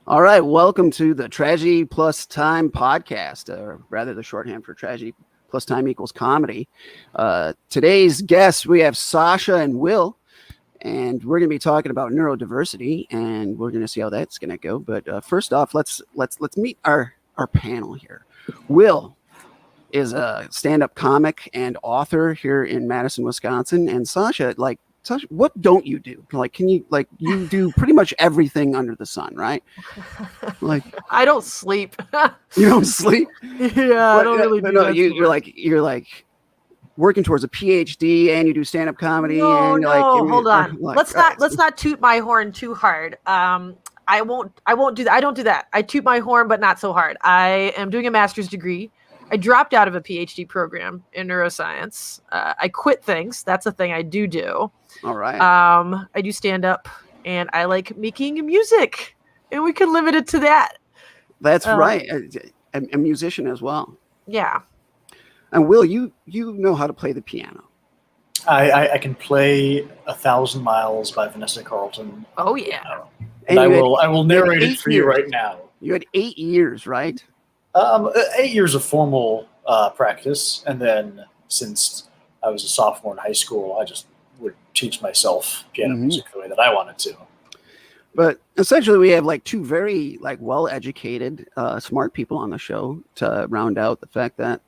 All right, welcome to the Tragedy+Time podcast, or rather the shorthand for Tragedy plus Time equals comedy. Today's guests, we have Sasha and Will, and we're going to be talking about neurodiversity, and we're going to see how that's going to go. But first off, let's meet our panel here. Will is a stand-up comic and author here in Madison, Wisconsin, and Sasha, what don't you do? You do pretty much everything under the sun, right? I don't sleep. You don't sleep? Yeah, I don't really do that. You're like working towards a PhD and you do stand-up comedy. No, hold on. Let's not toot my horn too hard. I won't do that. I don't do that. I toot my horn, but not so hard. I am doing a master's degree. I dropped out of a PhD program in neuroscience. I quit things. That's a thing I do. All right. I do stand up and I like making music, and we can limit it to that. That's right. A musician as well. Yeah. And Will, you know how to play the piano. I can play 1,000 Miles by Vanessa Carlton. Oh yeah. And I will narrate it for you right now. You had 8 years, right? 8 years of formal practice, and then since I was a sophomore in high school, I just would teach myself piano music the way that I wanted to. But essentially, we have two very well-educated, smart people on the show to round out the fact that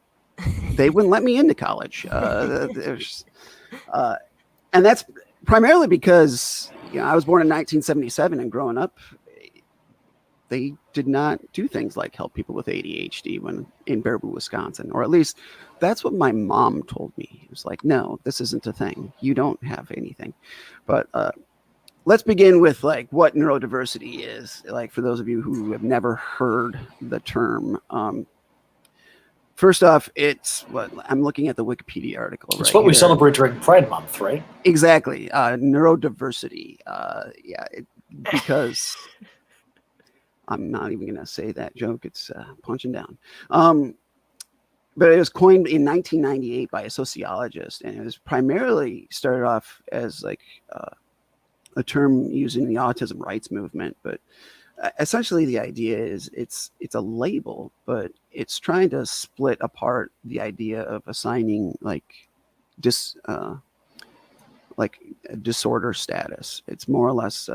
they wouldn't let me into college. And that's primarily because I was born in 1977, and growing up, they did not do things like help people with ADHD when in Baraboo, Wisconsin, or at least that's what my mom told me. It was like, no, this isn't a thing. You don't have anything. But let's begin with what neurodiversity is. For those of you who have never heard the term, first off, it's what I'm looking at the Wikipedia article. It's what we celebrate during Pride Month, right? Exactly. Neurodiversity. Because I'm not even going to say that joke. It's punching down. But it was coined in 1998 by a sociologist, and it was primarily started off as a term used in the autism rights movement. But essentially, the idea is it's a label, but it's trying to split apart the idea of assigning disorder status. It's more or less.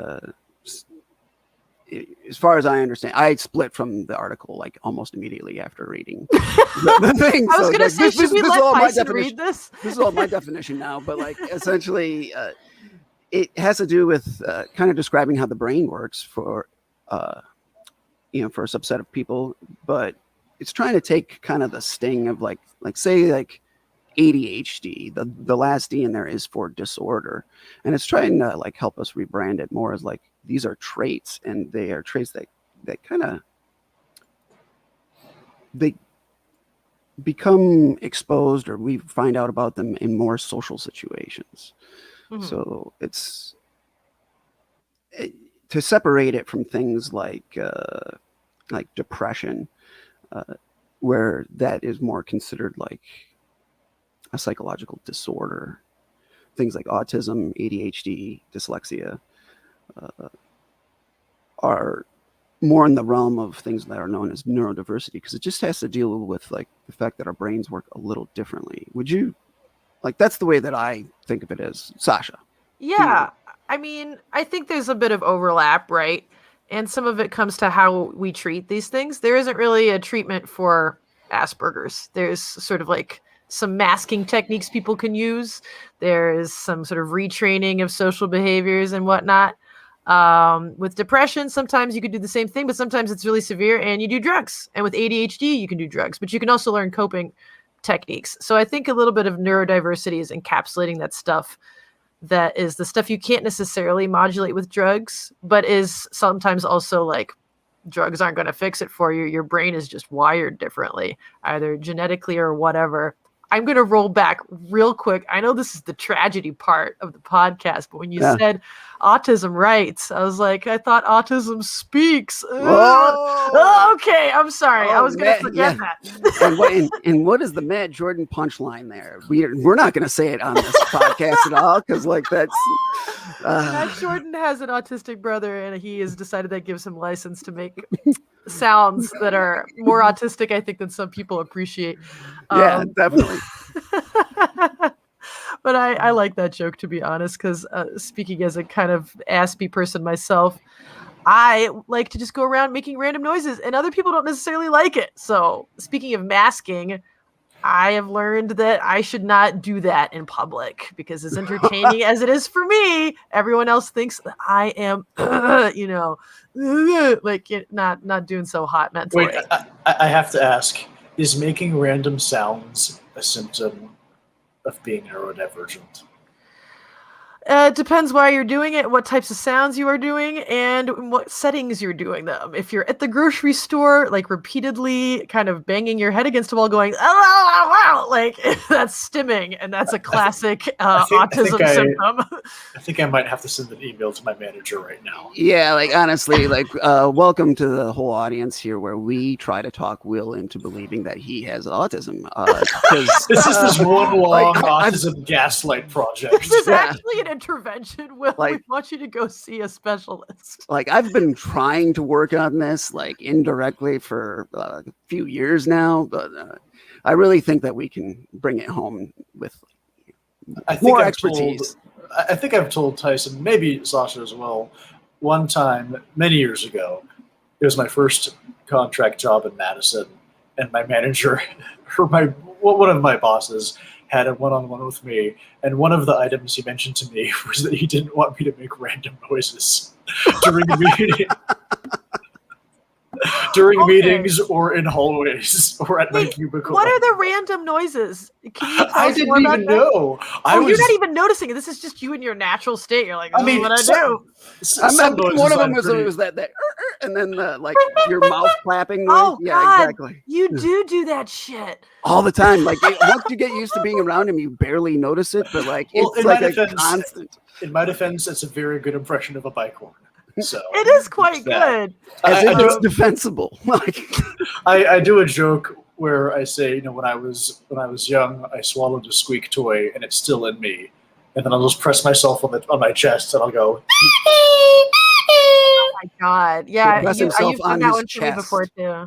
As far as I understand, I split from the article almost immediately after reading the thing. I was going to say, should we let Tyson read this? This is all my definition now, but essentially, it has to do with kind of describing how the brain works for a subset of people, but it's trying to take kind of the sting of say ADHD. The last D in there is for disorder, and it's trying to help us rebrand it more as these are traits, and they are traits that kind of they become exposed, or we find out about them in more social situations. So it's to separate it from things like depression, where that is more considered a psychological disorder. Things like autism, ADHD, dyslexia are more in the realm of things that are known as neurodiversity, because it just has to deal with the fact that our brains work a little differently. Would you that's the way that I think of it as, Sasha? Yeah. I mean, I think there's a bit of overlap, right? And some of it comes to how we treat these things. There isn't really a treatment for Asperger's. There's sort of some masking techniques people can use. There is some sort of retraining of social behaviors and whatnot. With depression, sometimes you could do the same thing, but sometimes it's really severe and you do drugs. And with ADHD, you can do drugs, but you can also learn coping techniques. So I think a little bit of neurodiversity is encapsulating that stuff that is the stuff you can't necessarily modulate with drugs, but is sometimes also drugs aren't going to fix it for you. Your brain is just wired differently, either genetically or whatever. I'm going to roll back real quick. I know this is the tragedy part of the podcast, but when you said autism rights, I was like, I thought autism speaks. Okay, I'm sorry. I was going to forget that. and what is the Matt Jordan punchline there? We're not going to say it on this podcast at all, because like that's Matt Jordan has an autistic brother, and he has decided that gives him license to make sounds that are more autistic, I think, than some people appreciate. Yeah, definitely. But I like that joke, to be honest, because speaking as a kind of aspy person myself, I like to just go around making random noises, and other people don't necessarily like it. So speaking of masking, I have learned that I should not do that in public, because as entertaining as it is for me, everyone else thinks that I am, like not doing so hot mentally. Wait, I have to ask, is making random sounds a symptom of being neurodivergent? It depends why you're doing it, what types of sounds you are doing, and in what settings you're doing them. If you're at the grocery store, like repeatedly kind of banging your head against a wall going, oh, like that's stimming, and that's a classic autism symptom. I think I might have to send an email to my manager right now. Yeah, like honestly, like welcome to the whole audience here, where we try to talk Will into believing that he has autism. This is this one long autism gaslight project. This is actually an intervention. Will, we want you to go see a specialist. Like, I've been trying to work on this, like, indirectly for a few years now, but I really think that we can bring it home with more expertise. I think I've told Tyson, maybe Sasha as well, one time many years ago. It was my first contract job in Madison, and my manager, one of my bosses, had a one-on-one with me, and one of the items he mentioned to me was that he didn't want me to make random noises during meetings or in hallways or at my cubicle. What are the random noises? Can you tell I us didn't more about even that? know. You're not even noticing it. This is just you in your natural state. You're like, what I do. One of them was that and then like your mouth clapping noise. Oh, yeah, God. exactly. You do that shit all the time. Like once you get used to being around him, you barely notice it, but like it's like a constant. In my defense, that's a very good impression of a bike horn. So it is quite good. It's defensible. Like I do a joke where I say, when I was young, I swallowed a squeak toy and it's still in me, and then I'll just press myself on my chest and I'll go. Oh my God! Yeah, you've done that one to me before too.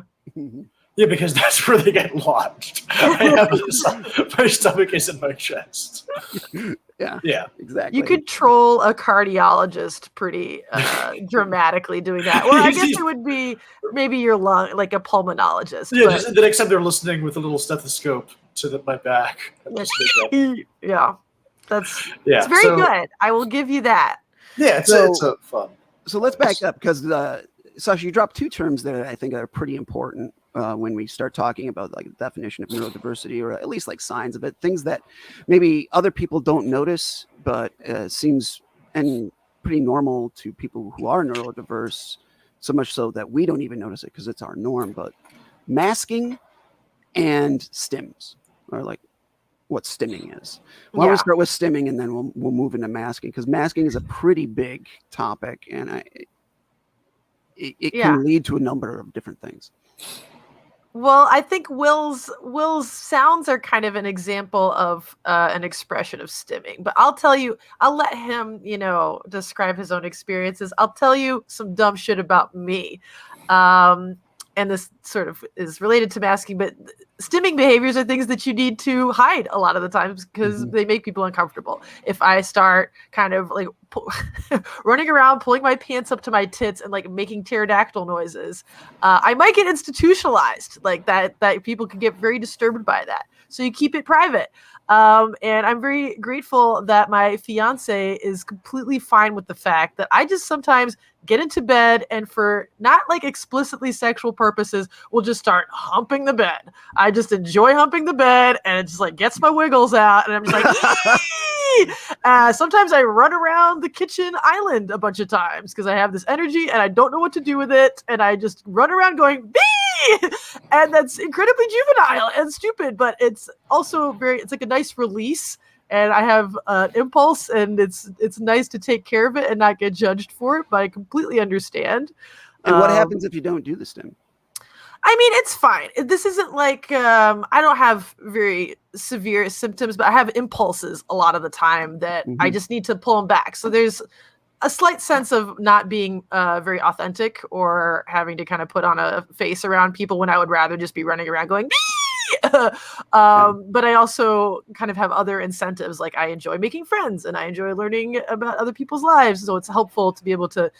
Yeah, because that's where they get lodged. My stomach is in my chest. Yeah, exactly. You could troll a cardiologist pretty dramatically doing that. Well, I guess it would be maybe your lung, like a pulmonologist. Yeah, just the next time they're listening with a little stethoscope to my back. Yeah, it's very good. I will give you that. Yeah, it's fun. So let's back up, because Sasha, you dropped two terms that I think are pretty important when we start talking about like the definition of neurodiversity, or at least like signs of it, things that maybe other people don't notice, but seems pretty normal to people who are neurodiverse, so much so that we don't even notice it because it's our norm. But masking and stims, or like what stimming is. Why don't we start with stimming, and then we'll move into masking, because masking is a pretty big topic, and it can lead to a number of different things. Well, I think Will's sounds are kind of an example of an expression of stimming. But I'll let him, describe his own experiences. I'll tell you some dumb shit about me. And this sort of is related to masking, but stimming behaviors are things that you need to hide a lot of the times because they make people uncomfortable. If I start kind of like running around, pulling my pants up to my tits and like making pterodactyl noises, I might get institutionalized like that people can get very disturbed by that. So you keep it private. And I'm very grateful that my fiance is completely fine with the fact that I just sometimes get into bed and for not like explicitly sexual purposes, will just start humping the bed. I just enjoy humping the bed and it just like gets my wiggles out and I'm just like, sometimes I run around the kitchen island a bunch of times because I have this energy and I don't know what to do with it. And I just run around going, And that's incredibly juvenile and stupid, but it's also it's like a nice release. And I have an impulse, and it's nice to take care of it and not get judged for it, but I completely understand. And what happens if you don't do the stim? I mean, it's fine. This isn't like I don't have very severe symptoms, but I have impulses a lot of the time that I just need to pull them back. So there's a slight sense of not being very authentic or having to kind of put on a face around people when I would rather just be running around going, but I also kind of have other incentives. Like I enjoy making friends and I enjoy learning about other people's lives. So it's helpful to be able to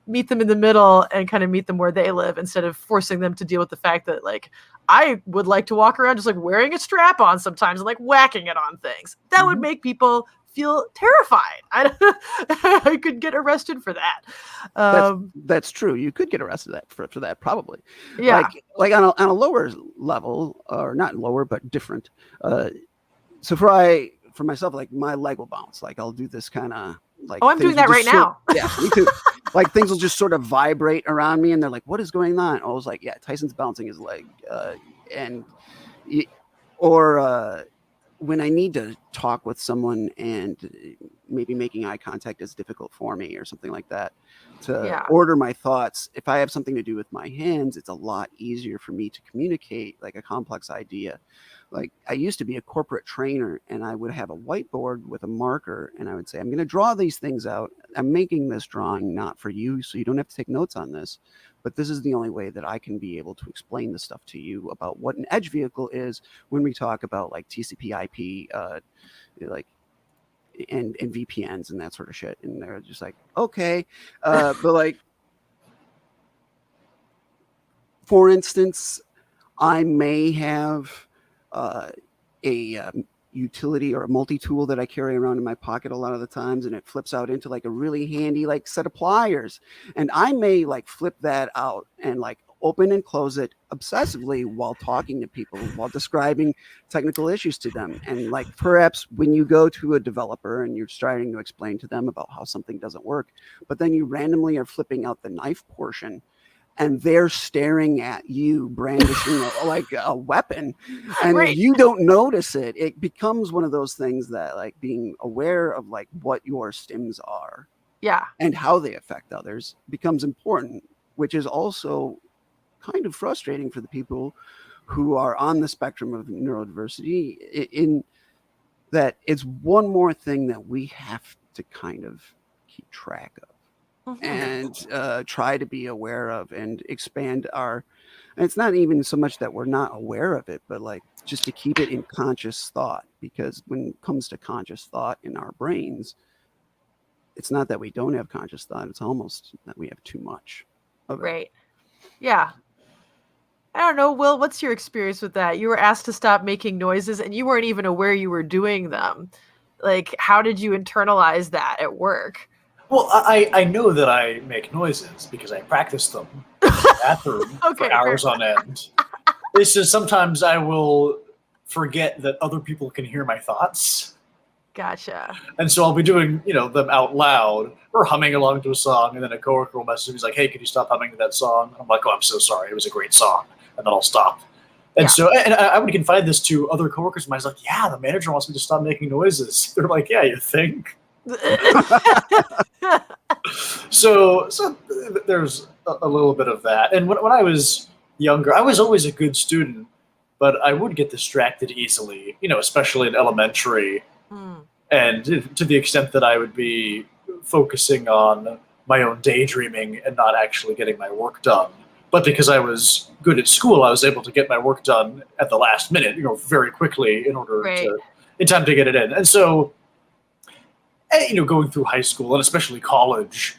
meet them in the middle and kind of meet them where they live instead of forcing them to deal with the fact that like I would like to walk around just like wearing a strap on sometimes and like whacking it on things. That would make people feel terrified. I could get arrested for that. That's true. You could get arrested for that probably. Yeah. Like on a lower level, or not lower but different. So for myself, like my leg will bounce. Like I'll do this kind of like. Oh, I'm doing that right now. Yeah, me too. Like things will just sort of vibrate around me, and they're like, "What is going on?" I was like, "Yeah, Tyson's bouncing his leg," when I need to talk with someone and maybe making eye contact is difficult for me or something like that, to order my thoughts. If I have something to do with my hands, it's a lot easier for me to communicate like a complex idea. Like I used to be a corporate trainer and I would have a whiteboard with a marker and I would say, I'm going to draw these things out. I'm making this drawing not for you, so you don't have to take notes on this. But this is the only way that I can be able to explain the stuff to you about what an edge vehicle is when we talk about like TCP/IP, like and VPNs and that sort of shit. And they're just like, okay, but like, for instance, I may have a utility or a multi-tool that I carry around in my pocket a lot of the times, and it flips out into like a really handy like set of pliers, and I may like flip that out and like open and close it obsessively while talking to people, while describing technical issues to them. And like perhaps when you go to a developer and you're starting to explain to them about how something doesn't work, but then you randomly are flipping out the knife portion and they're staring at you brandishing like a weapon, and you don't notice it. It becomes one of those things that like being aware of like what your stims are, and how they affect others becomes important, which is also kind of frustrating for the people who are on the spectrum of neurodiversity, in that it's one more thing that we have to kind of keep track of. And try to be aware of and expand and it's not even so much that we're not aware of it, but like just to keep it in conscious thought, because when it comes to conscious thought in our brains, it's not that we don't have conscious thought, it's almost that we have too much of it. Yeah. I don't know, Will, what's your experience with that? You were asked to stop making noises and you weren't even aware you were doing them. Like, how did you internalize that at work? Well, I know that I make noises because I practice them in the bathroom for hours on end. It's just sometimes I will forget that other people can hear my thoughts. Gotcha. And so I'll be doing, them out loud or humming along to a song, and then a coworker will message me, he's like, "Hey, can you stop humming to that song?" And I'm like, "Oh, I'm so sorry. It was a great song." And then I'll stop. And so, and I would confide this to other coworkers of mine. I was like, "Yeah, the manager wants me to stop making noises." They're like, "Yeah, you think?" So there's a little bit of that. And when I was younger, I was always a good student, but I would get distracted easily, especially in elementary. And to the extent that I would be focusing on my own daydreaming and not actually getting my work done. But because I was good at school, I was able to get my work done at the last minute, very quickly in time to get it in. And so, going through high school and especially college,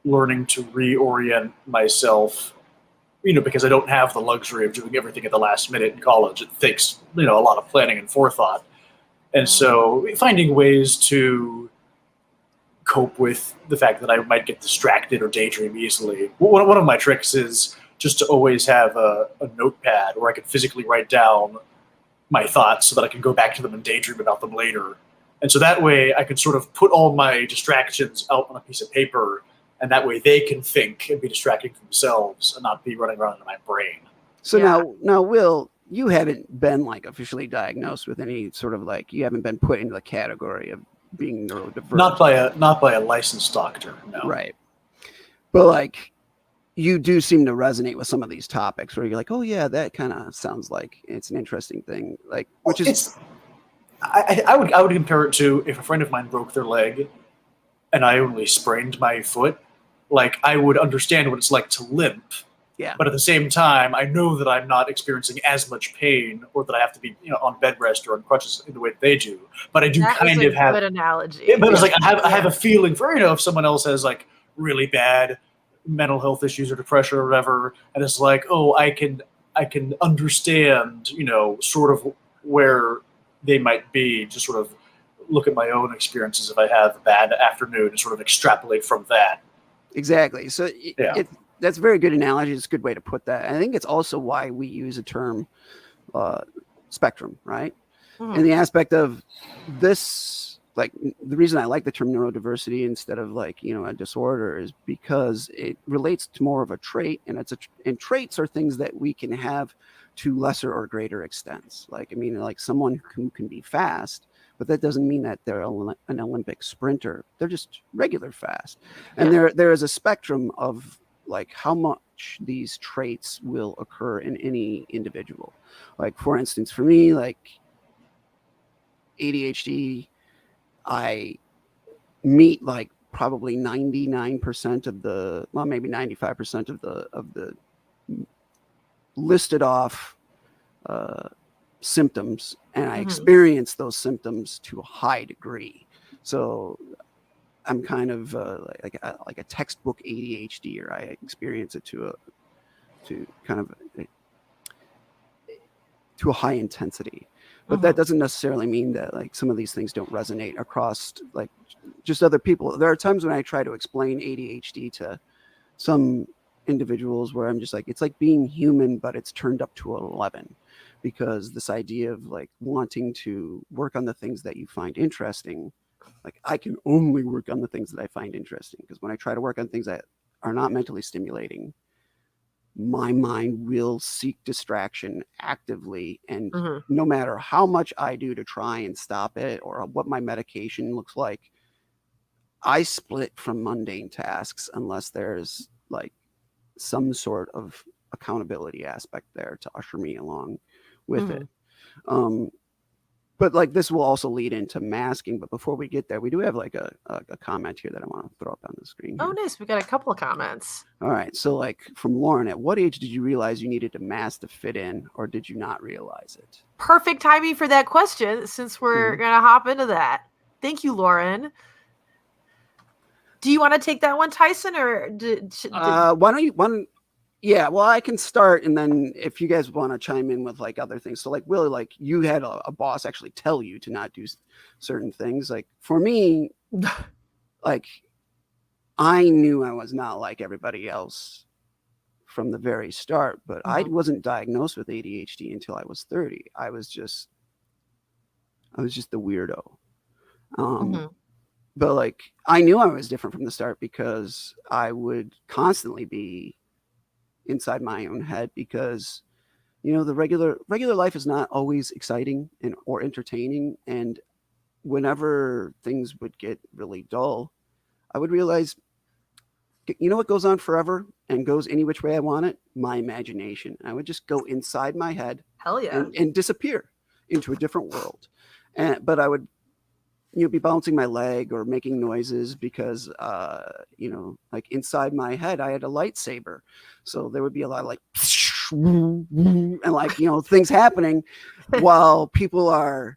learning to reorient myself, because I don't have the luxury of doing everything at the last minute in college. It takes, a lot of planning and forethought. And so finding ways to cope with the fact that I might get distracted or daydream easily. One of my tricks is just to always have a notepad where I can physically write down my thoughts so that I can go back to them and daydream about them later. And so that way I could sort of put all my distractions out on a piece of paper, and that way they can think and be distracting themselves and not be running around in my brain. So Yeah. now, Will, you haven't been like officially diagnosed with any sort of like, you haven't been put into the category of being neurodiverse. Not by a licensed doctor. No. Right. But like, you do seem to resonate with some of these topics where you're like, oh yeah, that kind of sounds like it's an interesting thing. Like, which is, I would compare it to if a friend of mine broke their leg and I only sprained my foot. Like, I would understand what it's like to limp. yeah, But at the same time, I know that I'm not experiencing as much pain, or that I have to be, on bed rest or on crutches in the way that they do. But I do That kind is a of have. good analogy. Yeah, but it's like I have a feeling for, if someone else has like really bad mental health issues or depression or whatever, and it's like, oh, I can understand, sort of where they might be, just sort of look at my own experiences if I have a bad afternoon and sort of extrapolate from that. exactly. So Yeah. that's a very good analogy. It's a good way to put that. I think it's also why we use a term spectrum, right? Mhm. And the aspect of this, like the reason I like the term neurodiversity instead of like, a disorder is because it relates to more of a trait, and and traits are things that we can have to lesser or greater extents. Like, I mean, like someone who can be fast, but that doesn't mean that they're an Olympic sprinter. They're just regular fast. And there is a spectrum of like how much these traits will occur in any individual. Like, for instance, for me, like ADHD, I meet like probably 99% of the, well, maybe 95% of the listed off symptoms, and I experience those symptoms to a high degree. So I'm kind of like a textbook ADHD, or I experience it to a high intensity. But that doesn't necessarily mean that like some of these things don't resonate across like just other people. There are times when I try to explain ADHD to some individuals where I'm just like, it's like being human, but it's turned up to 11, because this idea of like wanting to work on the things that you find interesting, like I can only work on the things that I find interesting, because when I try to work on things that are not mentally stimulating, my mind will seek distraction actively. And no matter how much I do to try and stop it, or what my medication looks like, I split from mundane tasks unless there's like some sort of accountability aspect there to usher me along with it. But like this will also lead into masking. But before we get there, we do have like a comment here that I want to throw up on the screen here. Oh, nice. We got a couple of comments. All right. So like from Lauren, at what age did you realize you needed to mask to fit in, or did you not realize it? Perfect timing for that question, since we're going to hop into that. Thank you, Lauren. Do you want to take that one, Tyson, or why don't you? Yeah, well, I can start, and then if you guys want to chime in with like other things. So like, Willie, like you had a boss actually tell you to not do certain things. Like for me, like I knew I was not like everybody else from the very start, but I wasn't diagnosed with ADHD until I was 30. I was just the weirdo. But like I knew I was different from the start, because I would constantly be inside my own head, because the regular life is not always exciting or entertaining. And whenever things would get really dull, I would realize, what goes on forever and goes any which way I want it? My imagination. I would just go inside my head. Hell yeah. and disappear into a different world. But I would be bouncing my leg or making noises because, like inside my head, I had a lightsaber. So there would be a lot of like, and like, things happening while people are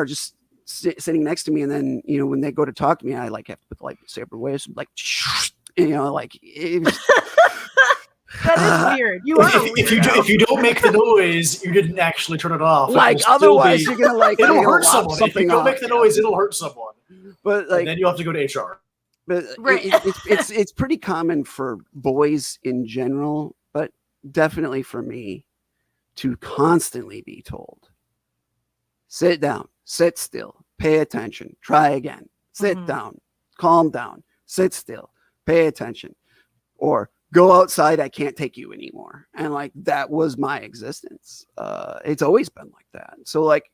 just sitting next to me. And then, when they go to talk to me, I like have to put the lightsaber away. So like, like it was, that is weird. You are if you don't make the noise, you didn't actually turn it off. Like otherwise, you're gonna like it'll hurt someone. If you don't off, make the noise, it'll hurt someone. But like, and then you have to go to HR. But it's pretty common for boys in general, but definitely for me, to constantly be told, sit down, sit still, pay attention, try again, sit down, calm down, sit still, pay attention, or go outside, I can't take you anymore. And like, that was my existence. It's always been like that. So like,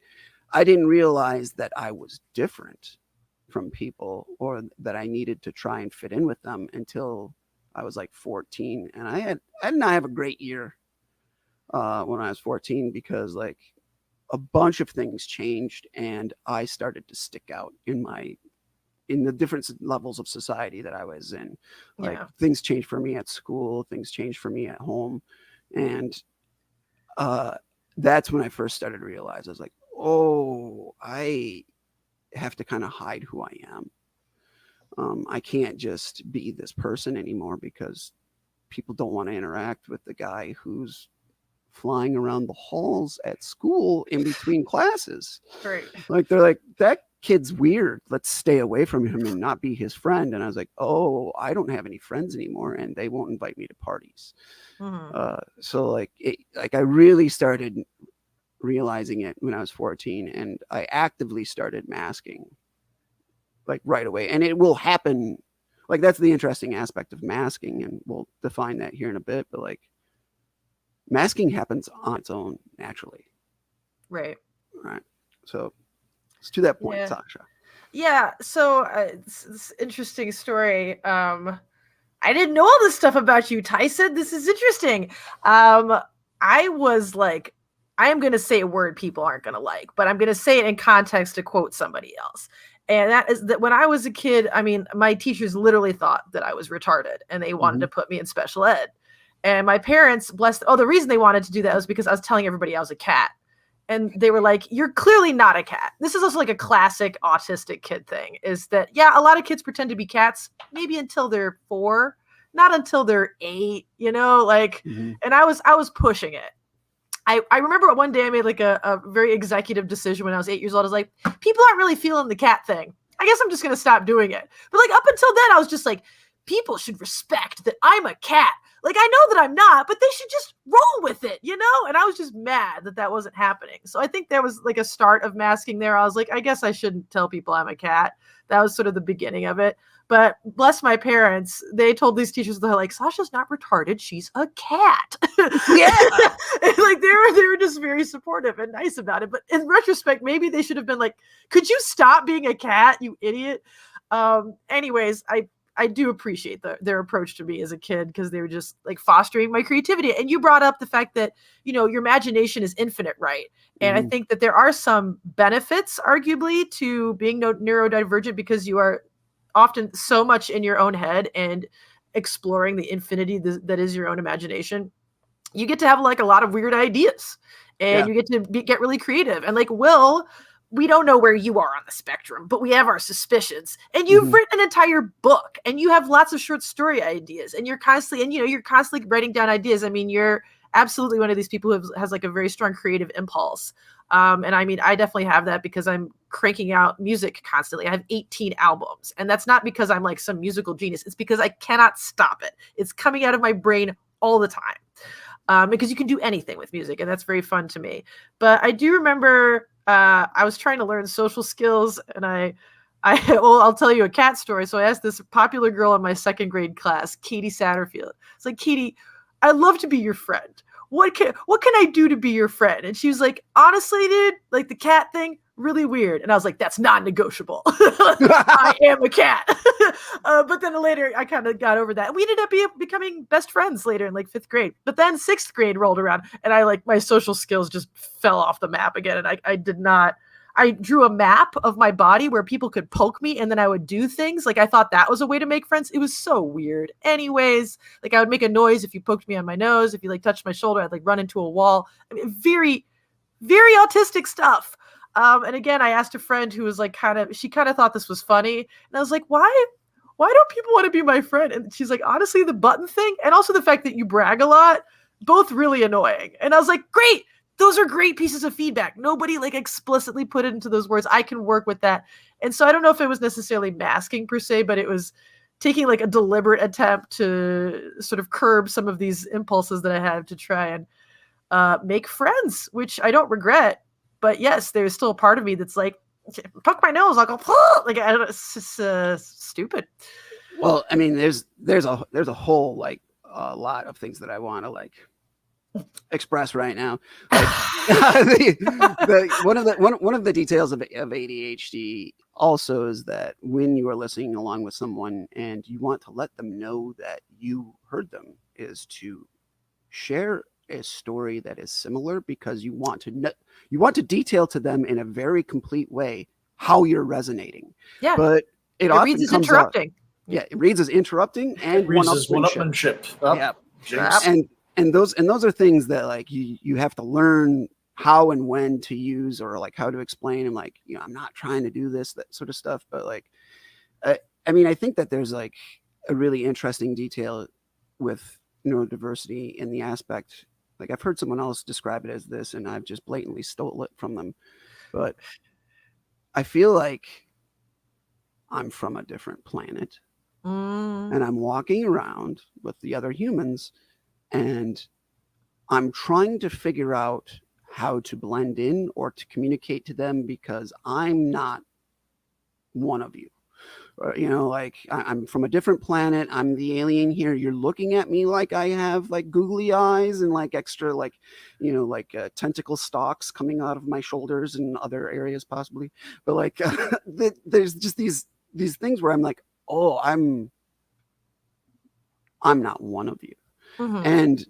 I didn't realize that I was different from people or that I needed to try and fit in with them until I was like 14. And I did not have a great year when I was 14 because like a bunch of things changed and I started to stick out in the different levels of society that I was in. Like things changed for me at school, things changed for me at home. And that's when I first started to realize, I was like, oh, I have to kind of hide who I am. I can't just be this person anymore because people don't want to interact with the guy who's flying around the halls at school in between classes. Right. Like, they're like, that kid's weird. Let's stay away from him and not be his friend. And I was like, oh, I don't have any friends anymore and they won't invite me to parties. So like, I really started realizing it when I was 14 and I actively started masking like right away. And it will happen. Like, that's the interesting aspect of masking. And we'll define that here in a bit, but like masking happens on its own naturally. Right. Right. So it's to that point, Sasha. Yeah. So it's interesting story. I didn't know all this stuff about you, Tyson. This is interesting. I was like, I am going to say a word people aren't going to like, but I'm going to say it in context to quote somebody else. And that is that when I was a kid, I mean, my teachers literally thought that I was retarded and they wanted to put me in special ed. And my parents, the reason they wanted to do that was because I was telling everybody I was a cat. And they were like, you're clearly not a cat. This is also like a classic autistic kid thing, is that, a lot of kids pretend to be cats, maybe until they're 4, not until they're 8, and I was pushing it. I remember one day I made like a very executive decision when I was 8 years old. I was like, people aren't really feeling the cat thing. I guess I'm just going to stop doing it. But like up until then, I was just like, people should respect that I'm a cat. Like, I know that I'm not, but they should just roll with it, And I was just mad that that wasn't happening. So I think there was like a start of masking there. I was like, I guess I shouldn't tell people I'm a cat. That was sort of the beginning of it. But bless my parents, they told these teachers, they're like, Sasha's not retarded. She's a cat. Yeah. And like they were just very supportive and nice about it. But in retrospect, maybe they should have been like, could you stop being a cat, you idiot? Anyways, I do appreciate their approach to me as a kid because they were just like fostering my creativity. And you brought up the fact that, your imagination is infinite, right? And I think that there are some benefits, arguably, to being neurodivergent because you are often so much in your own head and exploring the infinity that is your own imagination. You get to have like a lot of weird ideas and you get to get really creative. And like Will, we don't know where you are on the spectrum, but we have our suspicions. And you've written an entire book and you have lots of short story ideas and you're constantly writing down ideas. I mean, you're absolutely one of these people who has like a very strong creative impulse. And I mean, I definitely have that because I'm cranking out music constantly. I have 18 albums, and that's not because I'm like some musical genius. It's because I cannot stop it. It's coming out of my brain all the time. Because you can do anything with music, and that's very fun to me. But I do remember I was trying to learn social skills, and I'll tell you a cat story. So I asked this popular girl in my second grade class, Katie Satterfield. It's like, Katie, I'd love to be your friend. What can I do to be your friend? And she was like, honestly, dude, like the cat thing, really weird. And I was like, that's not negotiable. I am a cat. But then later I kind of got over that. We ended up becoming best friends later in like 5th grade. But then 6th grade rolled around and my social skills just fell off the map again. And I drew a map of my body where people could poke me and then I would do things. Like I thought that was a way to make friends. It was so weird. Anyways, like I would make a noise if you poked me on my nose. If you like touched my shoulder, I'd like run into a wall. I mean, very, very autistic stuff. And again, I asked a friend who was like she kind of thought this was funny. And I was like, why don't people want to be my friend? And she's like, honestly, the button thing. And also the fact that you brag a lot, both really annoying. And I was like, great. Those are great pieces of feedback. Nobody like explicitly put it into those words. I can work with that. And so I don't know if it was necessarily masking per se, but it was taking like a deliberate attempt to sort of curb some of these impulses that I have to try and make friends, which I don't regret. But yes, there's still a part of me that's like, poke my nose, I'll go, like, it's just stupid. Well, I mean, there's a whole like a lot of things that I want to like express right now. Like, one of the details of ADHD also is that when you are listening along with someone and you want to let them know that you heard them, is to share a story that is similar, because you want to detail to them in a very complete way how you're resonating. Yeah. But it often reads as comes interrupting. yeah, it reads as interrupting and one-upmanship. Yeah. Jinx. And those are things that like you have to learn how and when to use, or like how to explain, and like, I'm not trying to do this, that sort of stuff. But like, I mean, I think that there's like a really interesting detail with neurodiversity in the aspect, like I've heard someone else describe it as this, and I've just blatantly stole it from them. But I feel like I'm from a different planet, and I'm walking around with the other humans, and I'm trying to figure out how to blend in or to communicate to them, because I'm not one of you. Like I'm from a different planet. I'm the alien here. You're looking at me like I have like googly eyes and like extra like, tentacle stalks coming out of my shoulders and other areas possibly. But like, there's just these things where I'm like, oh, I'm not one of you. Mm-hmm. And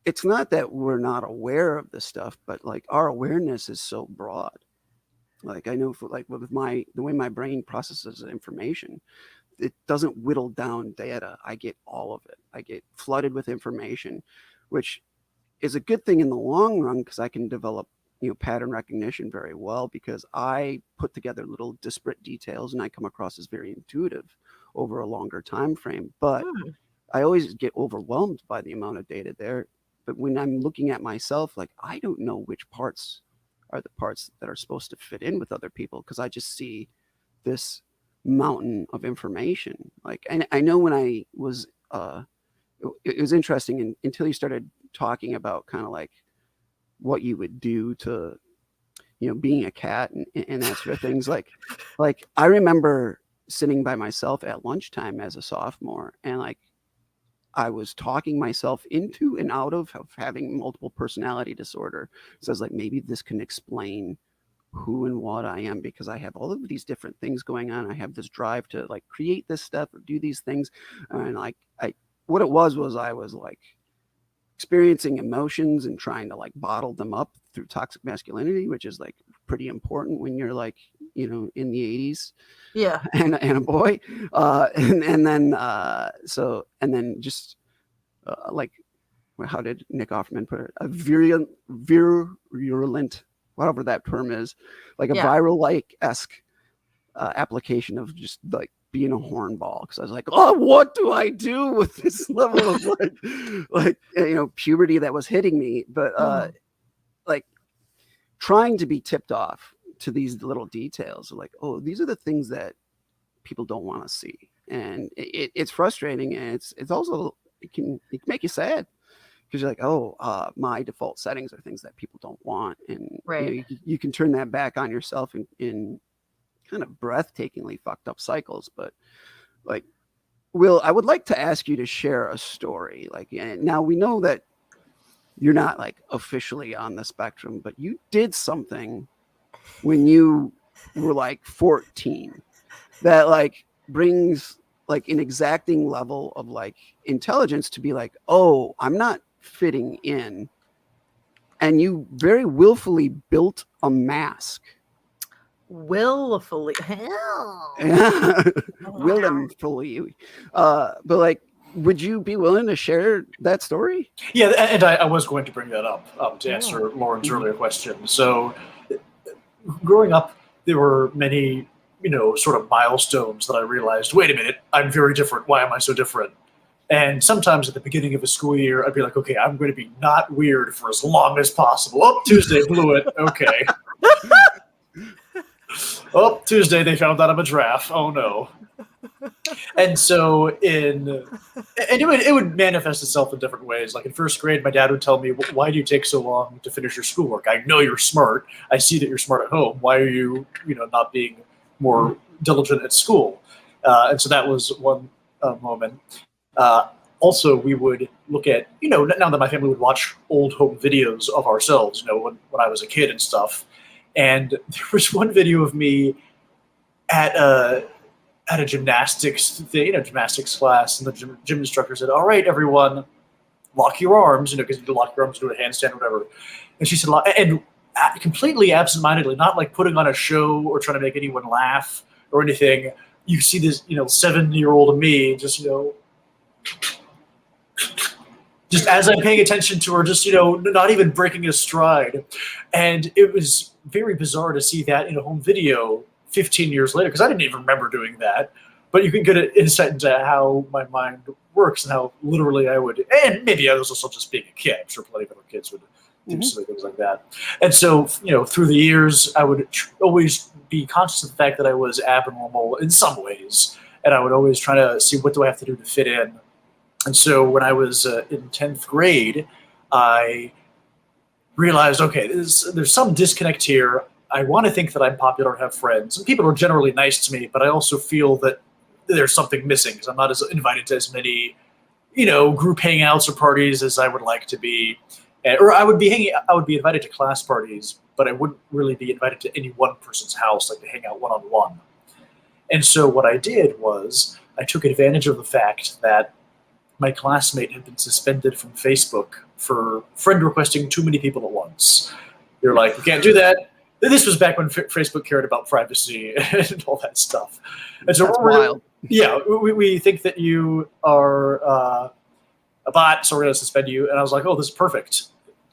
it's not that we're not aware of this stuff, but like our awareness is so broad. Like I know with the way my brain processes information, it doesn't whittle down data. I get all of it. I get flooded with information, which is a good thing in the long run, because I can develop, pattern recognition very well, because I put together little disparate details and I come across as very intuitive over a longer time frame. But I always get overwhelmed by the amount of data there. But when I'm looking at myself, like I don't know which parts are the parts that are supposed to fit in with other people, because I just see this mountain of information. Like, and I know when I was, it was interesting until you started talking about kind of like what you would do to, being a cat and that sort of things. Like I remember sitting by myself at lunchtime as a sophomore, and like I was talking myself into and out of having multiple personality disorder. So I was like, maybe this can explain who and what I am, because I have all of these different things going on. I have this drive to like create this stuff or do these things. And like, what it was I was like experiencing emotions and trying to like bottle them up through toxic masculinity, which is like pretty important when you're like, in the 80s. Yeah. And a boy. And then just like, how did Nick Offerman put it? A virulent, whatever that term is, like a viral-like-esque application of just like being a hornball. Because I was like, oh, what do I do with this level of like puberty that was hitting me? But like trying to be tipped off to these little details, like, oh, these are the things that people don't want to see, and it's frustrating, and it's also it can make you sad, because you're like, oh, my default settings are things that people don't want, and right. You can turn that back on yourself in kind of breathtakingly fucked up cycles. But like, Will, I would like to ask you to share a story. Like, now we know that you're not like officially on the spectrum, but you did something when you were like 14 that like brings like an exacting level of like intelligence to be like, oh, I'm not fitting in. And you very willfully built a mask. Willfully. Willfully. But like, would you be willing to share that story? Yeah, and I was going to bring that up to answer Lauren's earlier question. So growing up, there were many, sort of milestones that I realized, wait a minute, I'm very different. Why am I so different? And sometimes at the beginning of a school year, I'd be like, okay, I'm going to be not weird for as long as possible. Oh, Tuesday, blew it. Okay. Oh, Tuesday, they found out I'm a giraffe. Oh, no. And so it would manifest itself in different ways. Like in first grade, my dad would tell me, why do you take so long to finish your schoolwork? I know you're smart. I see that you're smart at home. Why are you, not being more diligent at school? And so that was one moment. Also, we would look at, now that my family would watch old home videos of ourselves, when I was a kid and stuff. And there was one video of me at a gymnastics thing, gymnastics class, and the gym instructor said, "All right, everyone, lock your arms," because you lock your arms, do a handstand, whatever. And she said, and completely absentmindedly, not like putting on a show or trying to make anyone laugh or anything. You see this, 7-year-old me just, just as I'm paying attention to her, just, not even breaking a stride. And it was very bizarre to see that in a home video 15 years later, because I didn't even remember doing that. But you can get an insight into how my mind works and how literally I would, and maybe I was also just being a kid. I'm sure plenty of other kids would do silly things like that. And so, through the years, I would always be conscious of the fact that I was abnormal in some ways. And I would always try to see, what do I have to do to fit in? And so when I was in 10th grade, I realized, okay, there's some disconnect here. I want to think that I'm popular and have friends. And people are generally nice to me, but I also feel that there's something missing because I'm not as invited to as many, group hangouts or parties as I would like to be. Or I would be invited to class parties, but I wouldn't really be invited to any one person's house, like to hang out one-on-one. And so what I did was I took advantage of the fact that my classmate had been suspended from Facebook for friend requesting too many people at once. You're like, you can't do that. This was back when Facebook cared about privacy and all that stuff. And so That's wild. Yeah, we think that you are a bot, so we're going to suspend you. And I was like, oh, this is perfect.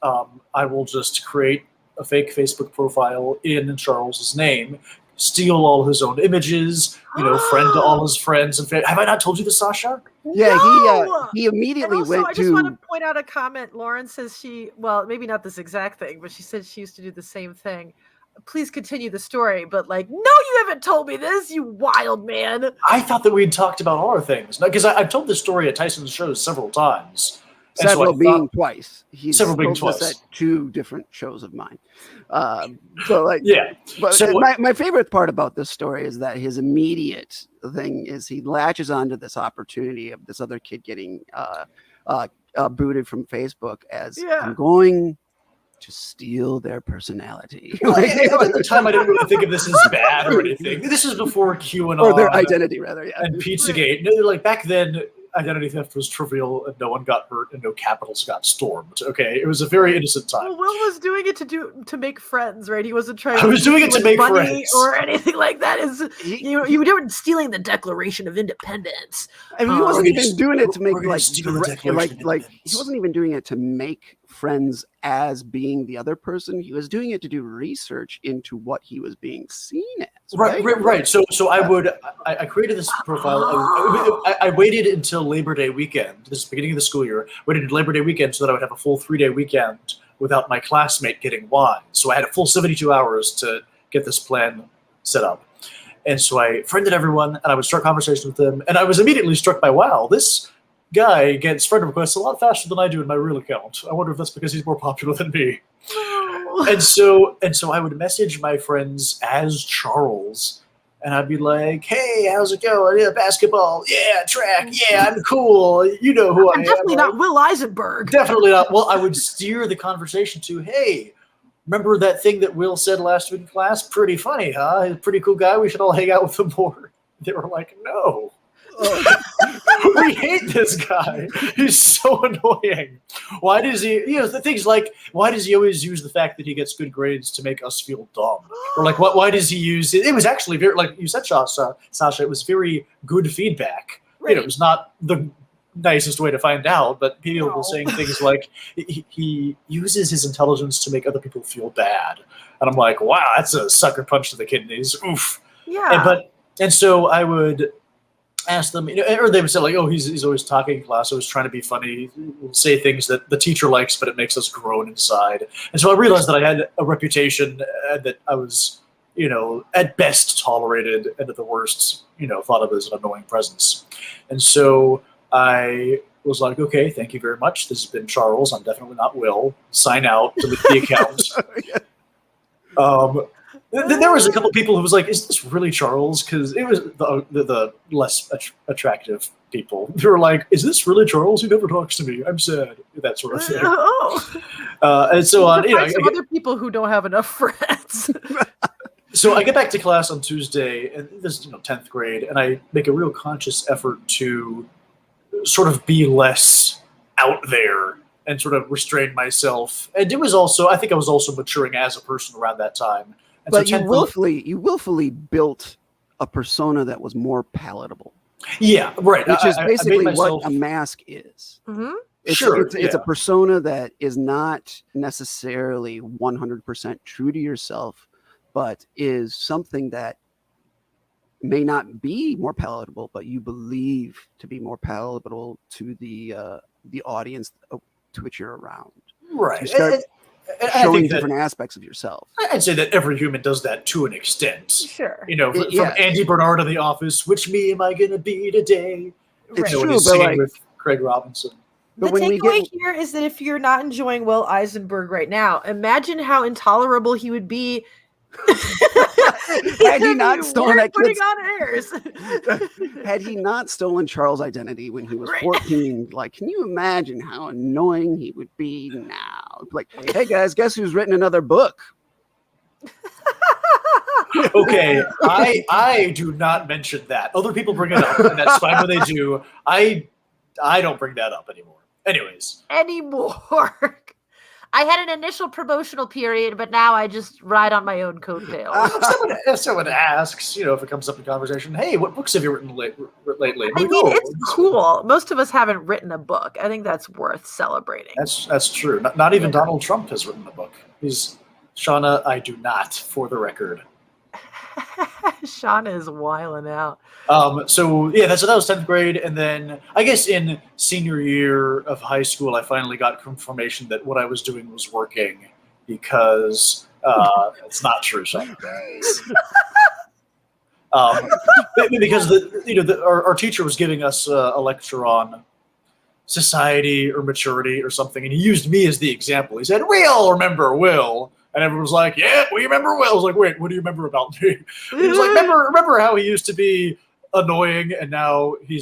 I will just create a fake Facebook profile in Charles's name, steal all his own images, friend to all his friends. And have I not told you this, Sasha? Yeah, No! he immediately And also, went I just want to point out a comment. Lauren says maybe not this exact thing, but she said she used to do the same thing. Please continue the story, but no, you haven't told me this, you wild man. I thought that we'd talked about all our things. Because I've told this story at Tyson's shows several times. Several being twice. He's several being told twice. us at 2 different shows of mine. Yeah. But so my favorite part about this story is that his immediate thing is he latches onto this opportunity of this other kid getting booted from Facebook as I'm going to steal their personality. At the time, I didn't really think of this as bad or anything. This is before QAnon. Or their identity, rather, yeah. And Pizzagate. Back then, identity theft was trivial and no one got hurt and no capitals got stormed. Okay, it was a very innocent time. Well, Will was doing it to make friends, right? He wasn't trying. I was doing it to make friends or anything like that. You were stealing the Declaration of Independence. I mean, he wasn't even doing it to make he wasn't even doing it to make friends as being the other person. He was doing it to do research into what he was being seen as. Right. So I created this profile. I waited until Labor Day weekend. This is the beginning of the school year. Waited until Labor Day weekend so that I would have a full 3-day weekend without my classmate getting wine. So I had a full 72 hours to get this plan set up. And so I friended everyone and I would start conversations with them. And I was immediately struck by, wow, this guy gets friend requests a lot faster than I do in my real account. I wonder if that's because he's more popular than me. And so I would message my friends as Charles, and I'd be like, "Hey, how's it going? Yeah, basketball. Yeah, track. Yeah, I'm cool. You know who I am." Definitely not Will Isenberg. Definitely not. Well, I would steer the conversation to, "Hey, remember that thing that Will said last week in class? Pretty funny, huh? He's a pretty cool guy. We should all hang out with him more." They were like, "No." We hate this guy. He's so annoying. Why does he, the things like, why does he always use the fact that he gets good grades to make us feel dumb? Or why does he use it? It was actually very, like you said, Sasha, it was very good feedback. Right. It was not the nicest way to find out, but people were saying things like, he uses his intelligence to make other people feel bad. And I'm like, wow, that's a sucker punch to the kidneys. Oof. Yeah. And so I would ask them, or they would say oh, he's always talking in class, always trying to be funny, say things that the teacher likes, but it makes us groan inside. And so I realized that I had a reputation that I was, at best tolerated and at the worst, thought of as an annoying presence. And so I was like, okay, thank you very much. This has been Charles. I'm definitely not Will. Sign out, delete the account. There was a couple people who was like, "Is this really Charles?" Because it was the less attractive people. They were like, "Is this really Charles? He never talks to me. I'm sad." That sort of thing. And so on. Some other people who don't have enough friends. So I get back to class on Tuesday, and this is 10th grade, and I make a real conscious effort to sort of be less out there and sort of restrain myself. And it was also, I think I was also maturing as a person around that time. And but so you willfully built a persona that was more palatable. Yeah, right. Which is basically what a mask is. Mm-hmm. It's a persona that is not necessarily 100% true to yourself, but is something that may not be more palatable, but you believe to be more palatable to the audience to which you're around. Right. You start showing different aspects of yourself. I'd say that every human does that to an extent. Sure. From Andy Bernard in The Office, which me am I going to be today? It's when true, he's but singing with Craig Robinson. The takeaway here is that if you're not enjoying Will Isenberg right now, imagine how intolerable he would be. Had he not stolen that putting kid's on airs. Had he not stolen Charles' identity when he was 14, like, can you imagine how annoying he would be now? Like, hey guys, guess who's written another book? Okay, I do not mention that. Other people bring it up, and that's fine when they do. I don't bring that up anymore. Anyways. Anymore. I had an initial promotional period, but now I just ride on my own coattails. If someone asks, if it comes up in conversation, hey, what books have you written lately? I mean, it's cool. Most of us haven't written a book. I think that's worth celebrating. That's true. Not even Donald Trump has written a book. Shauna, I do not, for the record. Shauna is wilding out. So that was 10th grade, and then I guess in senior year of high school, I finally got confirmation that what I was doing was working, because it's not true, Shauna. Because our teacher was giving us a lecture on society or maturity or something, and he used me as the example. He said, "We all remember Will." And everyone was like, "Yeah, we remember Will." I was like, "Wait, what do you remember about me?" He was like, remember how he used to be annoying and now he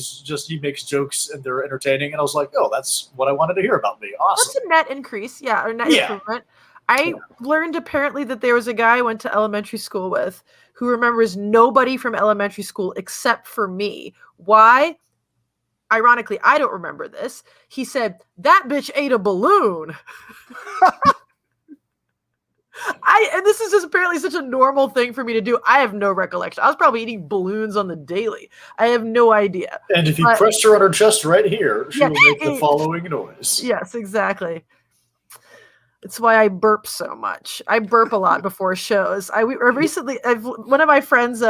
makes jokes and they're entertaining? And I was like, "Oh, that's what I wanted to hear about me." Awesome. That's a net increase, or net improvement. I learned apparently that there was a guy I went to elementary school with who remembers nobody from elementary school except for me. Why? Ironically, I don't remember this. He said, "That bitch ate a balloon." And this is just apparently such a normal thing for me to do. I have no recollection. I was probably eating balloons on the daily. I have no idea. And if you pressed her on her chest right here, she will make the following noise. Yes, exactly. It's why I burp so much. I burp a lot before shows. One of my friends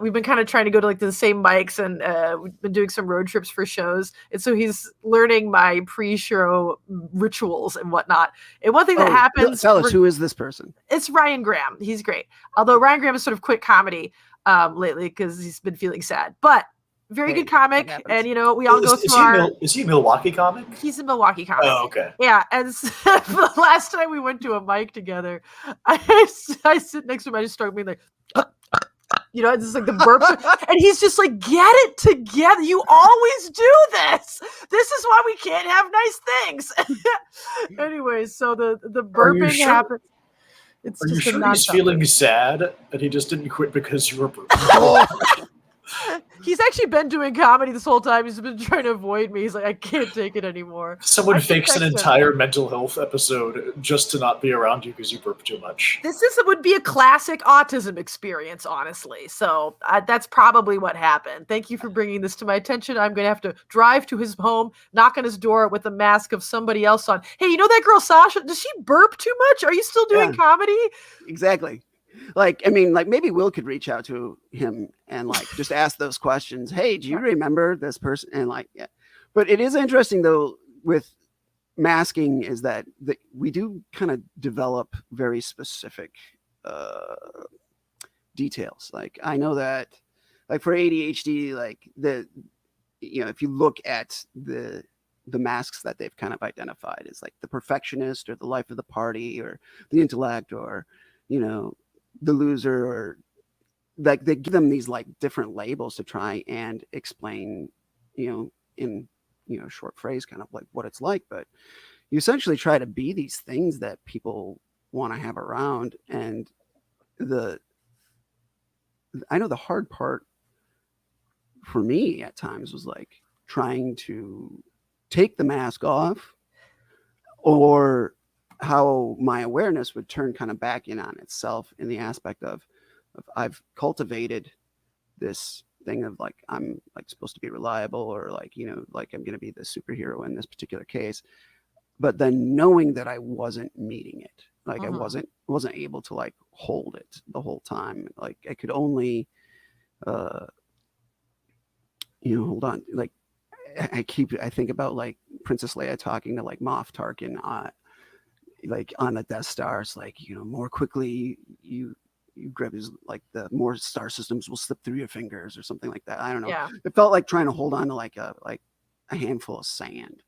we've been kind of trying to go to the same mics, and we've been doing some road trips for shows, and so he's learning my pre-show rituals and whatnot. And one thing that happens, tell us, who is this person? It's Ryan Graham. He's great, although Ryan Graham has sort of quit comedy lately because he's been feeling sad, but very good comic. And we all go through is he a Milwaukee comic? He's a Milwaukee comic. Oh, okay. Yeah, and the last time we went to a mic together, I sit next to him, I just started being like, it's just like the burp, and he's just like, "Get it together! You always do this. This is why we can't have nice things." Anyways, so the burping happens. Are you sure he's feeling sad that he just didn't quit because you were burping? He's actually been doing comedy this whole time. He's been trying to avoid me. He's like, "I can't take it anymore." Someone fakes an entire mental health episode just to not be around you because you burp too much. This would be a classic autism experience, honestly. So that's probably what happened. Thank you for bringing this to my attention. I'm going to have to drive to his home, knock on his door with a mask of somebody else on. "Hey, you know that girl Sasha? Does she burp too much? Are you still doing comedy?" Exactly. Maybe Will could reach out to him and just ask those questions. "Hey, do you remember this person?" And but it is interesting though with masking is that we do kind of develop very specific details. I know that for ADHD, if you look at the masks that they've kind of identified as the perfectionist or the life of the party or the intellect or the loser, or like they give them these like different labels to try and explain, in a short phrase, kind of like what it's like. But you essentially try to be these things that people want to have around. And I know the hard part for me at times was like trying to take the mask off, or how my awareness would turn kind of back in on itself, in the aspect of I've cultivated this thing of like, I'm like supposed to be reliable, or like, like I'm going to be the superhero in this particular case. But then knowing that I wasn't meeting it, like I wasn't able to like hold it the whole time. Like I could only, hold on. Like I think about like Princess Leia talking to like Moff Tarkin, like on the Death Star. It's like, more quickly you grab his, like the more star systems will slip through your fingers, or something like that. I don't know. Yeah. It felt like trying to hold on to like a handful of sand.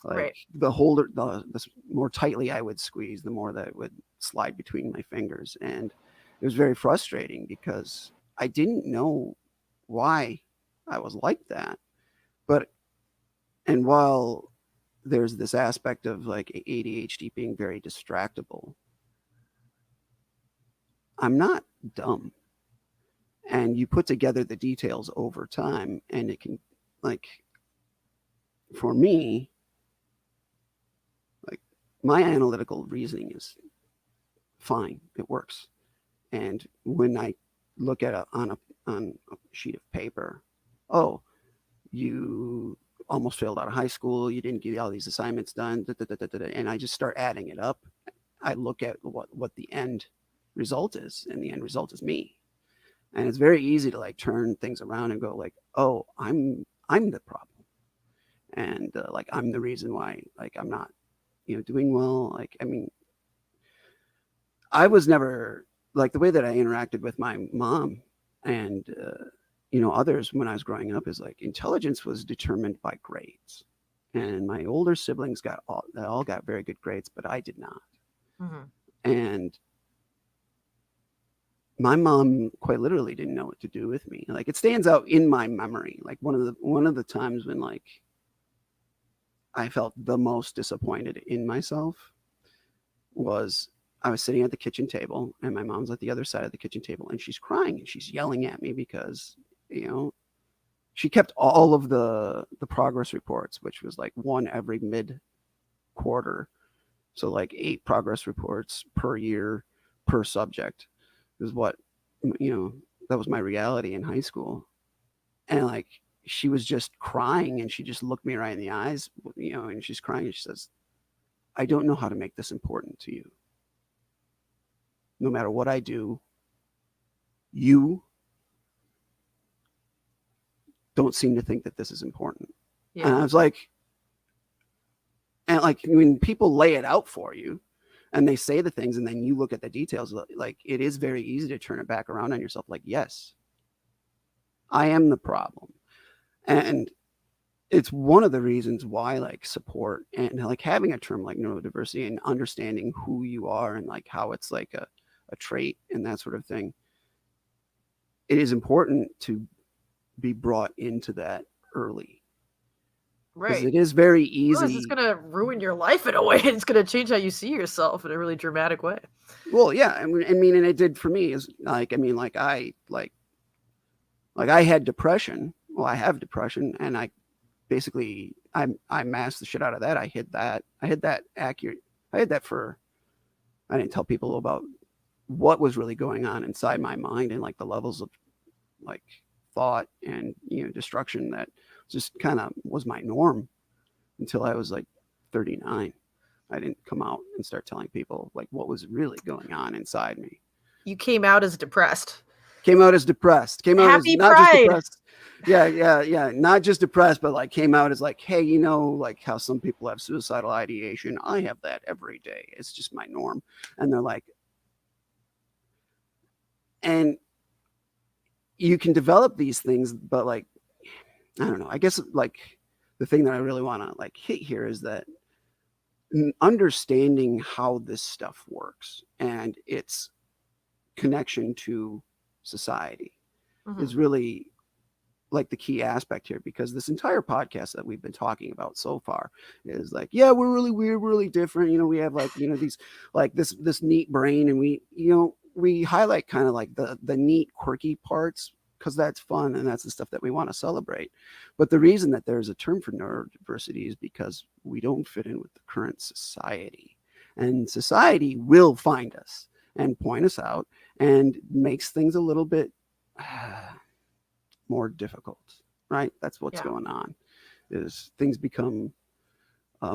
Like Right. the more tightly I would squeeze, the more that it would slide between my fingers. And it was very frustrating because I didn't know why I was like that. And while there's this aspect of like ADHD being very distractible, I'm not dumb. And you put together the details over time, and it can, like, for me, like my analytical reasoning is fine. It works. And when I look at on a sheet of paper, oh, you almost failed out of high school, you didn't get all these assignments done, and I just start adding it up. I look at what the end result is, and the end result is me. And it's very easy to like turn things around and go like, oh, I'm the problem, and like I'm the reason why like I'm not doing well. Like, I mean, I was never like, the way that I interacted with my mom and others when I was growing up is like intelligence was determined by grades, and my older siblings all got very good grades, but I did not. And my mom quite literally didn't know what to do with me. Like, it stands out in my memory. Like one of the times when like I felt the most disappointed in myself was I was sitting at the kitchen table, and my mom's at the other side of the kitchen table, and she's crying and she's yelling at me because she kept all of the progress reports, which was like one every mid quarter. So like 8 progress reports per year per subject is what, that was my reality in high school. And like, she was just crying, and she just looked me right in the eyes, and she's crying, and she says, I don't know how to make this important to you. No matter what I do, you don't seem to think that this is important. Yeah. And I was like, and like when people lay it out for you and they say the things, and then you look at the details, like it is very easy to turn it back around on yourself. Like, yes, I am the problem. And it's one of the reasons why like support and like having a term like neurodiversity and understanding who you are and like how it's like a trait and that sort of thing, it is important to be brought into that early. Right. Because it is very easy. It's going to ruin your life in a way. It's going to change how you see yourself in a really dramatic way. Well, yeah. I mean, and it did for me. Is like, I mean, like I had depression. Well, I have depression, and I basically I masked the shit out of that. I hid that. I had that for. I didn't tell people about what was really going on inside my mind and like the levels of like thought and destruction that just kind of was my norm until I was like 39. I didn't come out and start telling people like what was really going on inside me. You came out as depressed. Came out as depressed. Came out Happy as not Pride. Just depressed. Yeah. Not just depressed, but like came out as like, hey, like how some people have suicidal ideation. I have that every day. It's just my norm. And they're like, and you can develop these things, but like, I don't know. I guess like the thing that I really want to like hit here is that understanding how this stuff works, and it's connection to society Mhm. is really like the key aspect here, because this entire podcast that we've been talking about so far is like, yeah, we're really weird, we're really different. We have like, these like this neat brain, and we highlight kind of like the neat, quirky parts because that's fun and that's the stuff that we want to celebrate. But the reason that there's a term for neurodiversity is because we don't fit in with the current society, and society will find us and point us out and makes things a little bit more difficult, right? That's what's going on, is things become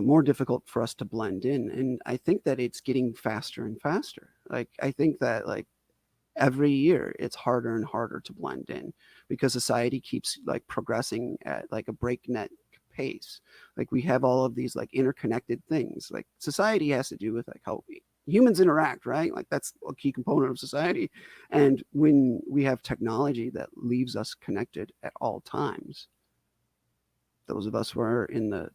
more difficult for us to blend in. And I think that it's getting faster and faster. Like, I think that like every year it's harder and harder to blend in because society keeps like progressing at like a breakneck pace. Like, we have all of these like interconnected things. Like, society has to do with like how humans interact, right? Like, that's a key component of society. And when we have technology that leaves us connected at all times, those of us who are in the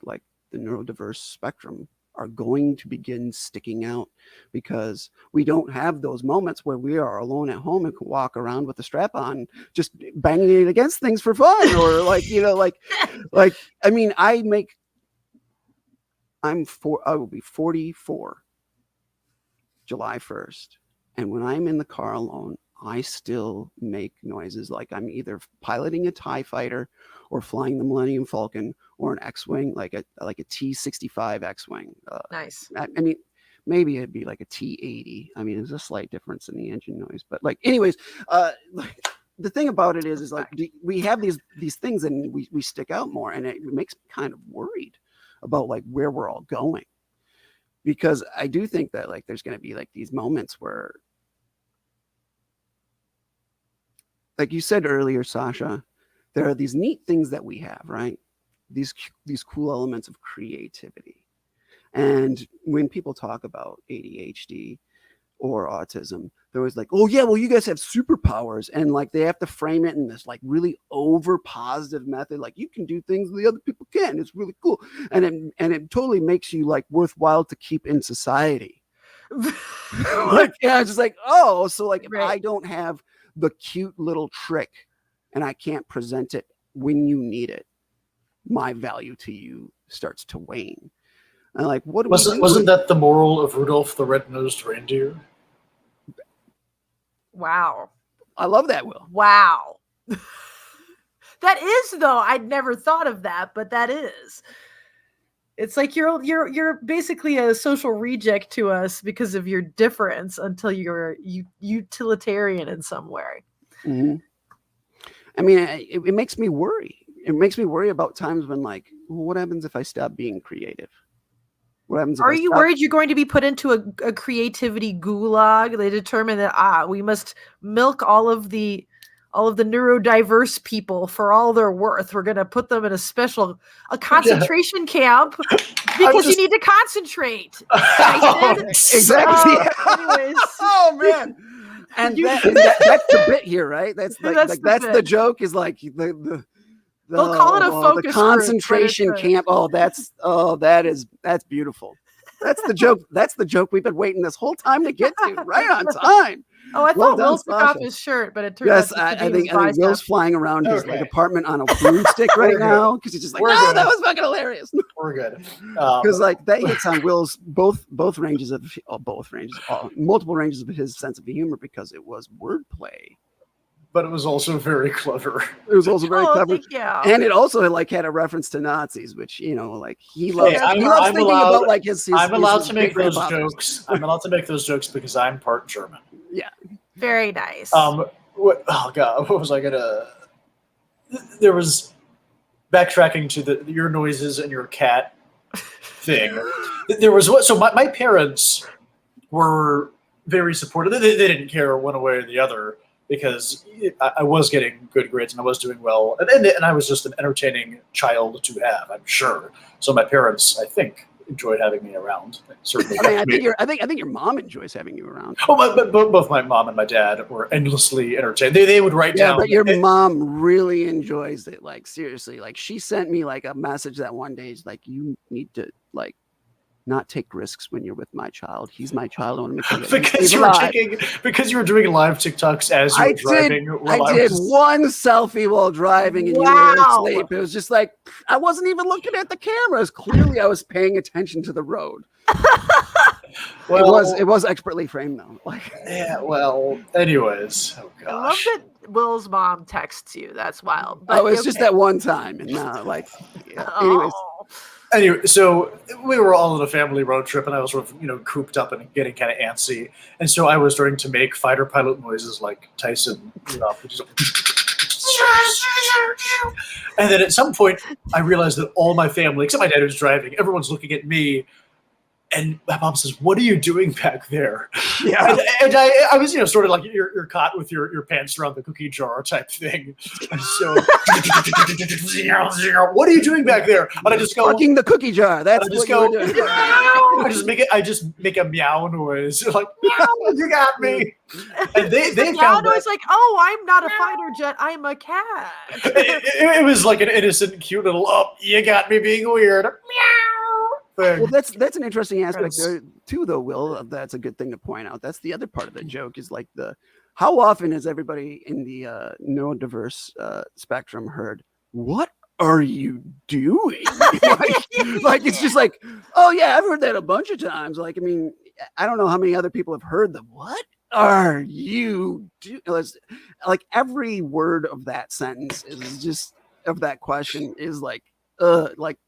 neurodiverse spectrum are going to begin sticking out, because we don't have those moments where we are alone at home and can walk around with a strap on, just banging it against things for fun, or like, I mean, I will be 44 July 1st. And when I'm in the car alone, I still make noises like I'm either piloting a TIE fighter or flying the Millennium Falcon or an X-Wing, like a T-65 X-Wing. Nice. I mean, maybe it'd be like a T-80. I mean, there's a slight difference in the engine noise. But like, anyways, like, the thing about it is like we have these things and we stick out more. And it makes me kind of worried about like where we're all going. Because I do think that like there's going to be like these moments where, like you said earlier, Sasha, there are these neat things that we have, right? These cool elements of creativity. And when people talk about ADHD or autism, they're always like, oh yeah, well, you guys have superpowers. And like, they have to frame it in this like really over positive method. Like, you can do things the other people can't. It's really cool. And it totally makes you like worthwhile to keep in society. Like, yeah, it's just like, oh, so like, if I don't have the cute little trick and I can't present it when you need it, my value to you starts to wane. And like, what wasn't that the moral of Rudolph the Red-Nosed Reindeer? Wow. I love that, Will. Wow. That is, though. I'd never thought of that, but that is. It's like you're basically a social reject to us because of your difference until you're utilitarian in some way. Mm-hmm. I mean, it makes me worry. It makes me worry about times when like, well, what happens if I stop being creative? What happens? Are you worried you're going to be put into a creativity gulag? They determine that we must milk all of the neurodiverse people for all they're worth. We're going to put them in a concentration camp because you need to concentrate. Exactly. Anyways. Oh man. And that's the bit here, right? That's the joke. Is like they'll call it a focus the concentration camp. That's beautiful. That's the joke. That's the joke we've been waiting this whole time to get to, right on time. Oh, I thought Will took off his shirt, but it turned out I think Will's flying around his like apartment on a broomstick right now because he's just like, that was fucking hilarious. We're good. Because like that hits on Will's multiple ranges of his sense of humor, because it was wordplay. But it was also very clever. It was also very clever. Thank you. And it also like had a reference to Nazis, which, like he loves. I'm thinking allowed, about like his I'm allowed to make those jokes. I'm allowed to make those jokes because I'm part German. Yeah. Very nice. Oh God, what was I gonna? There was backtracking to your noises and your cat thing. There was so my parents were very supportive. They didn't care one way or the other, because I was getting good grades and I was doing well, and I was just an entertaining child to have, I'm sure. So my parents, I think, enjoyed having me around. Certainly, I think your mom enjoys having you around. Oh, both my mom and my dad were endlessly entertained. They would write down. But your mom really enjoys it. Like, seriously, like she sent me like a message that one day is like, you need to like not take risks when you're with my child. He's my child. I want to make sure that because you were doing live TikToks as you were driving. I did one selfie while driving, and you were asleep. It was just like I wasn't even looking at the cameras. Clearly, I was paying attention to the road. It was expertly framed though. Yeah. Well. Anyways. Oh gosh. I love that Will's mom texts you. That's wild. But it's just that one time, and anyways. Anyway, so we were all on a family road trip, and I was sort of, cooped up and getting kind of antsy, and so I was starting to make fighter pilot noises like Tyson, and then at some point I realized that all my family, except my dad who's driving, everyone's looking at me. And my mom says, "What are you doing back there?" Yeah, and I was, sort of like you're caught with your pants around the cookie jar type thing. And so, what are you doing back there? And I just go, fucking the cookie jar. That's what you're doing. I just make a meow noise, like meow, you got me. And they found noise like, oh, I'm not a fighter jet, I'm a cat. It was like an innocent, cute little, oh, you got me being weird, meow. Well, that's an interesting aspect there too, though, Will. That's a good thing to point out. That's the other part of the joke is like how often has everybody in the neurodiverse spectrum heard, "What are you doing?" like it's just like, oh yeah, I've heard that a bunch of times. Like, I mean, I don't know how many other people have heard the "What are you doing?" Like every word of that sentence is just of that question is like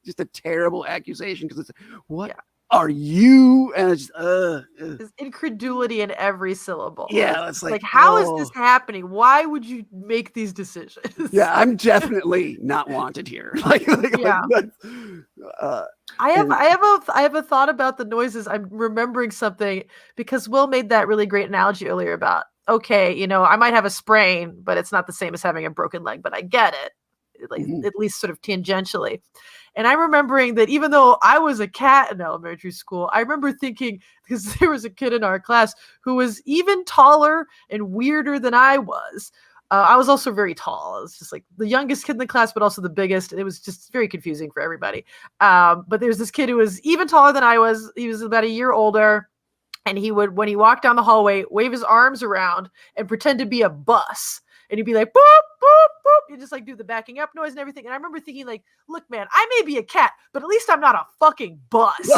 just a terrible accusation because it's what are you? And it's There's incredulity in every syllable. Yeah, it's like how is this happening? Why would you make these decisions? Yeah, I'm definitely not wanted here. I have a thought about the noises. I'm remembering something because Will made that really great analogy earlier about, okay, I might have a sprain, but it's not the same as having a broken leg, but I get it. At least sort of tangentially. And I'm remembering that even though I was a cat in elementary school, I remember thinking, because there was a kid in our class who was even taller and weirder than I was. I was also very tall. I was just like the youngest kid in the class, but also the biggest. It was just very confusing for everybody. But there's this kid who was even taller than I was. He was about a year older. And he would, when he walked down the hallway, wave his arms around and pretend to be a bus. And he'd be like, boop, boop, boop. You just like do the backing up noise and everything. And I remember thinking like, look, man, I may be a cat, but at least I'm not a fucking bus.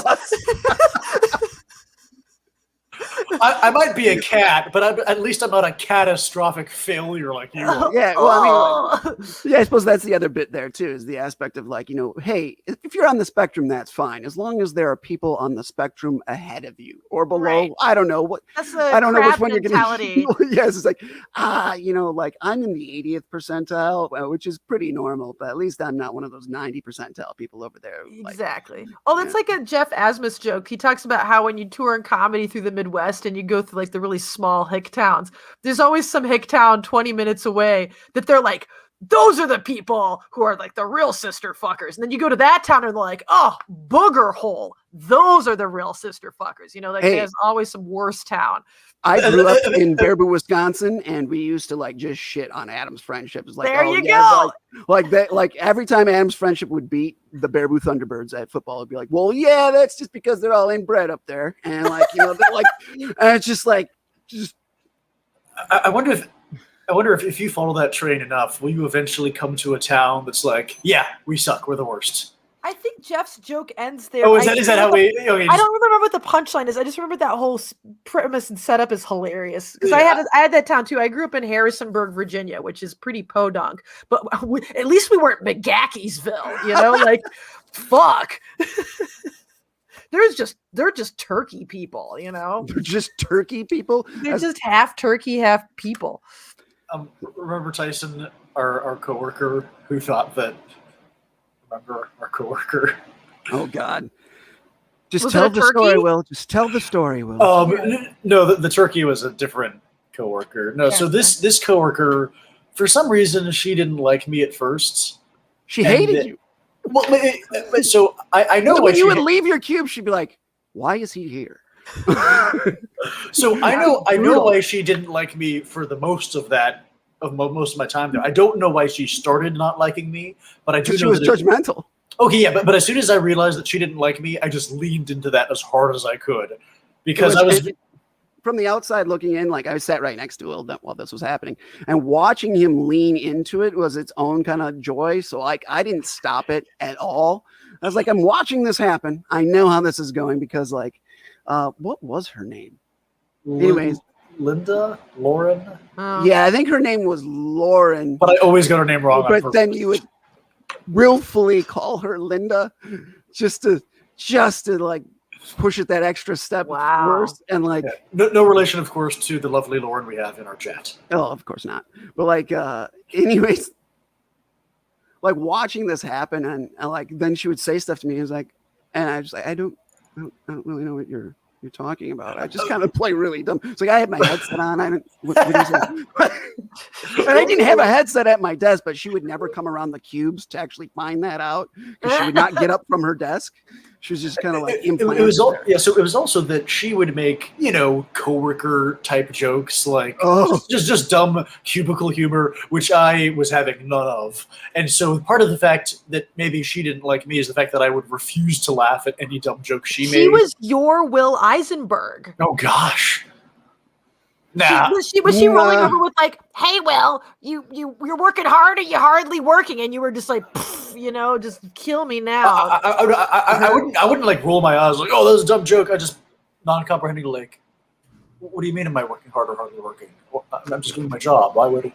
I might be a cat, but at least I'm not a catastrophic failure like you are. Yeah, well, I mean, I suppose that's the other bit there too, is the aspect of like, hey, if you're on the spectrum, that's fine, as long as there are people on the spectrum ahead of you or below. Right. I don't know what. I don't know which one mentality. You're going to. Yes, it's like like I'm in the 80th percentile, which is pretty normal, but at least I'm not one of those 90 percentile people over there. Exactly. That's like a Jeff Asmus joke. He talks about how when you tour in comedy through the Midwest and you go through like the really small hick towns, there's always some hick town 20 minutes away that they're like, those are the people who are like the real sister fuckers. And then you go to that town and they're like, oh, booger hole. Those are the real sister fuckers. There's always some worse town. I grew up in Baraboo, Wisconsin, and we used to like just shit on Adam's Friendship. It's like, there you go. Like that, like every time Adam's Friendship would beat the Baraboo Thunderbirds at football, it'd be like, well, yeah, that's just because they're all inbred up there. And like, they're like, and it's just like, I wonder if you follow that train enough, will you eventually come to a town that's like, yeah, we suck, we're the worst. I think Jeff's joke ends there. Oh, is that how we? Okay, I don't remember what the punchline is. I just remember that whole premise and setup is hilarious. Because I had that town too. I grew up in Harrisonburg, Virginia, which is pretty podunk. But at least we weren't McGackiesville, like, fuck. They're just turkey people, They're just turkey people? They're just half turkey, half people. Remember Tyson, our coworker, who thought that. Remember our coworker? Oh God! Just tell the story, Will. Just tell the story, Will. No, the turkey was a different coworker. No, so this coworker, for some reason, she didn't like me at first. She hated you. Well, so I know when you would leave your cube, she'd be like, "Why is he here?" So I know why she didn't like me for the most of my time there. I don't know why she started not liking me, but I do know she was judgmental. Okay, yeah, but as soon as I realized that she didn't like me, I just leaned into that as hard as I could because I was from the outside looking in, like I sat right next to him while this was happening, and watching him lean into it was its own kind of joy. So like I didn't stop it at all. I was like, I'm watching this happen. I know how this is going because like, what was her name? Anyways, Linda, Lauren. Yeah, I think her name was Lauren. But I always got her name wrong. But then you would willfully call her Linda just to like push it that extra step worse. And like no relation, of course, to the lovely Lauren we have in our chat. Oh, of course not. But like anyways, like watching this happen and like then she would say stuff to me. It was like, and I was like, I don't really know what you're talking about. I just kind of play really dumb. It's like I had my headset on. I didn't. What do you say? And I didn't have a headset at my desk, but she would never come around the cubes to actually find that out because she would not get up from her desk. She was just kind of like it was so it was also that she would make coworker type jokes like just dumb cubicle humor, which I was having none of. And so part of the fact that maybe she didn't like me is the fact that I would refuse to laugh at any dumb joke she made. She was your Will Isenberg. Oh gosh. Nah. Was she rolling over with like, "Hey, Will, you're working hard, or you hardly working?" And you were just like, just kill me now. I wouldn't like roll my eyes like, "Oh, that was a dumb joke." I just non-comprehending like, "What do you mean? Am I working hard or hardly working? Well, I'm just doing my job. Why would?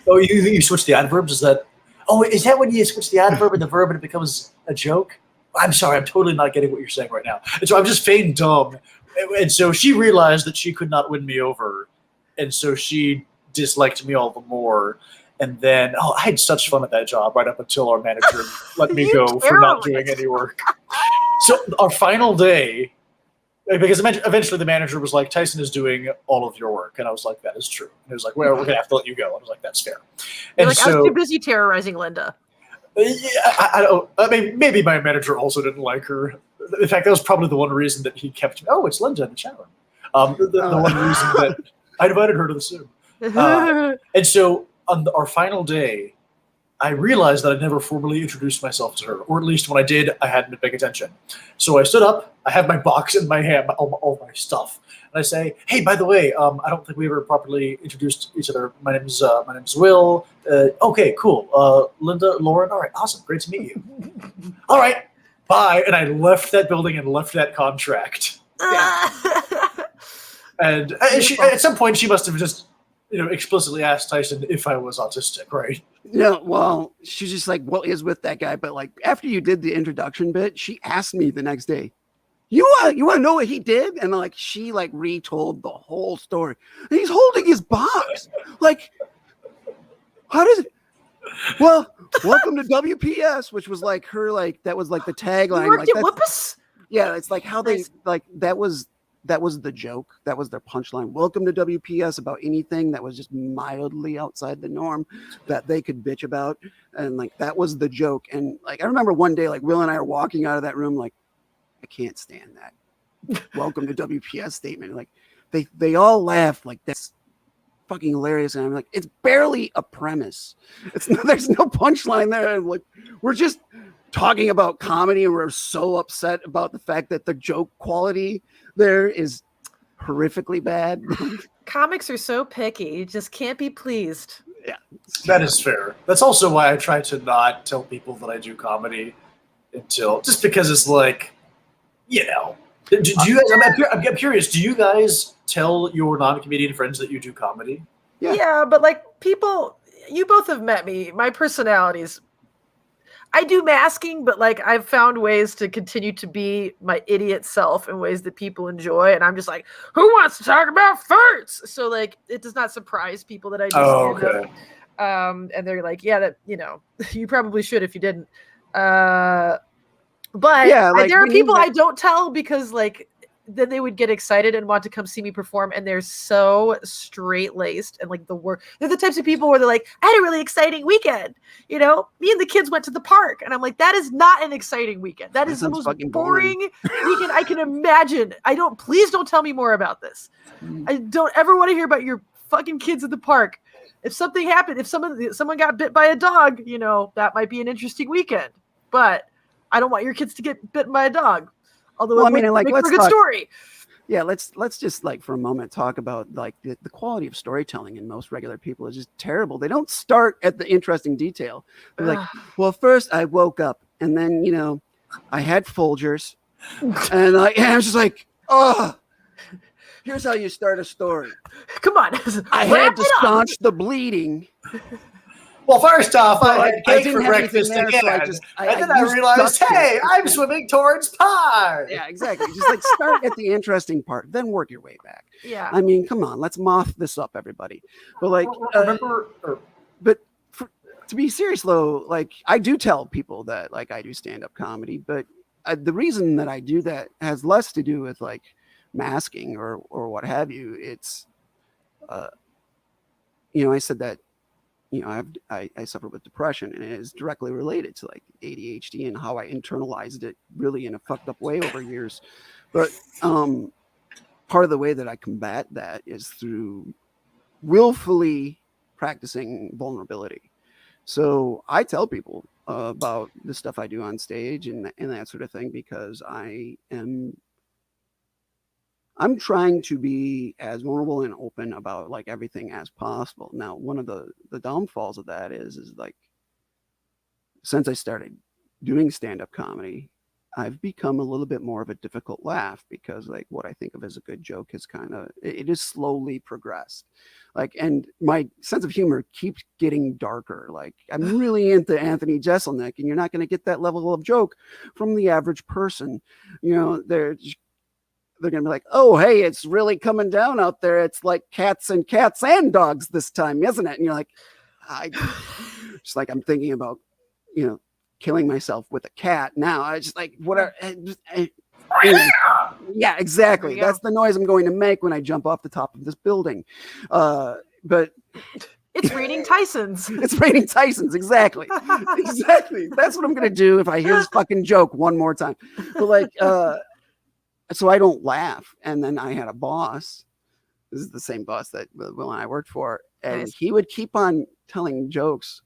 Oh, you switch the adverbs? Is that? Oh, is that when you switch the adverb and the verb and it becomes a joke? I'm sorry, I'm totally not getting what you're saying right now. And so I'm just feigned dumb." And so she realized that she could not win me over. And so she disliked me all the more. And then, I had such fun at that job right up until our manager let me go for not doing any work. So our final day, because eventually the manager was like, "Tyson is doing all of your work." And I was like, "That is true." And he was like, "Well, we're going to have to let you go." I was like, "That's fair." You're like, I was too busy terrorizing Linda. Yeah, I don't. I mean, maybe my manager also didn't like her. In fact, that was probably the one reason that he kept. Oh, it's Linda in the chat room. The one reason that I invited her to the Zoom. And so on our final day, I realized that I'd never formally introduced myself to her, or at least when I did, I hadn't been paying attention. So I stood up. I have my box in my hand, all my stuff, and I say, "Hey, by the way, I don't think we ever properly introduced each other. My name's Will. Okay, cool. Linda, Lauren. All right, awesome. Great to meet you. All right, bye." And I left that building and left that contract. And at some point, she must have just, explicitly asked Tyson if I was autistic, right? No, well, she's just like, "What is with that guy?" But like after you did the introduction bit, she asked me the next day, "You want to know what he did?" And like she like retold the whole story. And he's holding his box. Like, how does it? Well, welcome to WPS, which was like her that was like the tagline. You worked like at Whoopus? Yeah, it's like how they like that was the joke. That was their punchline. Welcome to WPS, about anything that was just mildly outside the norm that they could bitch about. And like, that was the joke. And like, I remember one day, like Will and I are walking out of that room, like, I can't stand that welcome to WPS statement. Like they all laughed like that's fucking hilarious. And I'm like, it's barely a premise. There's no punchline there. And like, we're just talking about comedy and we're so upset about the fact that the joke quality there is horrifically bad. Comics are so picky. You just can't be pleased. Yeah. That is fair. That's also why I try to not tell people that I do comedy just because it's like, do you guys, I'm curious, do you guys tell your non-comedian friends that you do comedy? Yeah, but like people, you both have met me. My personalities, I do masking, but like I've found ways to continue to be my idiot self in ways that people enjoy. And I'm just like, who wants to talk about farts? So like, it does not surprise people that I do stand up. And they're like, yeah, that, you probably should if you didn't. But yeah, like, there are people I don't tell because like, then they would get excited and want to come see me perform, and they're so straight-laced and like they're the types of people where they're like, I had a really exciting weekend. Me and the kids went to the park, and I'm like, that is not an exciting weekend. That is the most boring weekend I can imagine. Please don't tell me more about this. I don't ever want to hear about your fucking kids at the park. If something happened, if someone got bit by a dog, that might be an interesting weekend. But I don't want your kids to get bitten by a dog. Although Well, it I mean, would like, make let's for a good talk- story. Yeah, let's just like for a moment talk about like the quality of storytelling in most regular people is just terrible. They don't start at the interesting detail. They're like, well, first I woke up and then, you know, I had Folgers and I was just like, oh, here's how you start a story. Come on. I had to staunch the bleeding. Well, first off, But, I had I cake didn't for have anything breakfast there, again. so I just- and then I used realized, duct tape. hey, I'm swimming towards pie. Yeah, exactly. Just like start at the interesting part, then work your way back. Yeah. I mean, come on, let's moth this up, everybody. But like, Remember, but to be serious though, like I do tell people that like I do stand-up comedy, but the reason that I do that has less to do with like masking or what have you. It's, you know, I said that, you know, I suffer with depression, and it is directly related to like ADHD and how I internalized it really in a fucked up way over years. But part of the way that I combat that is through willfully practicing vulnerability. So I tell people about the stuff I do on stage and that sort of thing, because I'm trying to be as vulnerable and open about like everything as possible. Now, one of the downfalls of that is like, since I started doing stand-up comedy, I've become a little bit more of a difficult laugh, because like what I think of as a good joke is it is slowly progressed. Like, and my sense of humor keeps getting darker. Like I'm really into Anthony Jeselnik, and you're not going to get that level of joke from the average person. You know, they're going to be like, oh, hey, it's really coming down out there. It's like cats and dogs this time, isn't it? And you're like, just like, I'm thinking about, you know, killing myself with a cat now. I just like, whatever. Yeah, exactly. That's the noise I'm going to make when I jump off the top of this building. But it's raining Tysons. It's raining Tysons. Exactly. Exactly. That's what I'm going to do if I hear this fucking joke one more time. But like, so I don't laugh. And then I had a boss. This is the same boss that Will and I worked for. And Nice. He would keep on telling jokes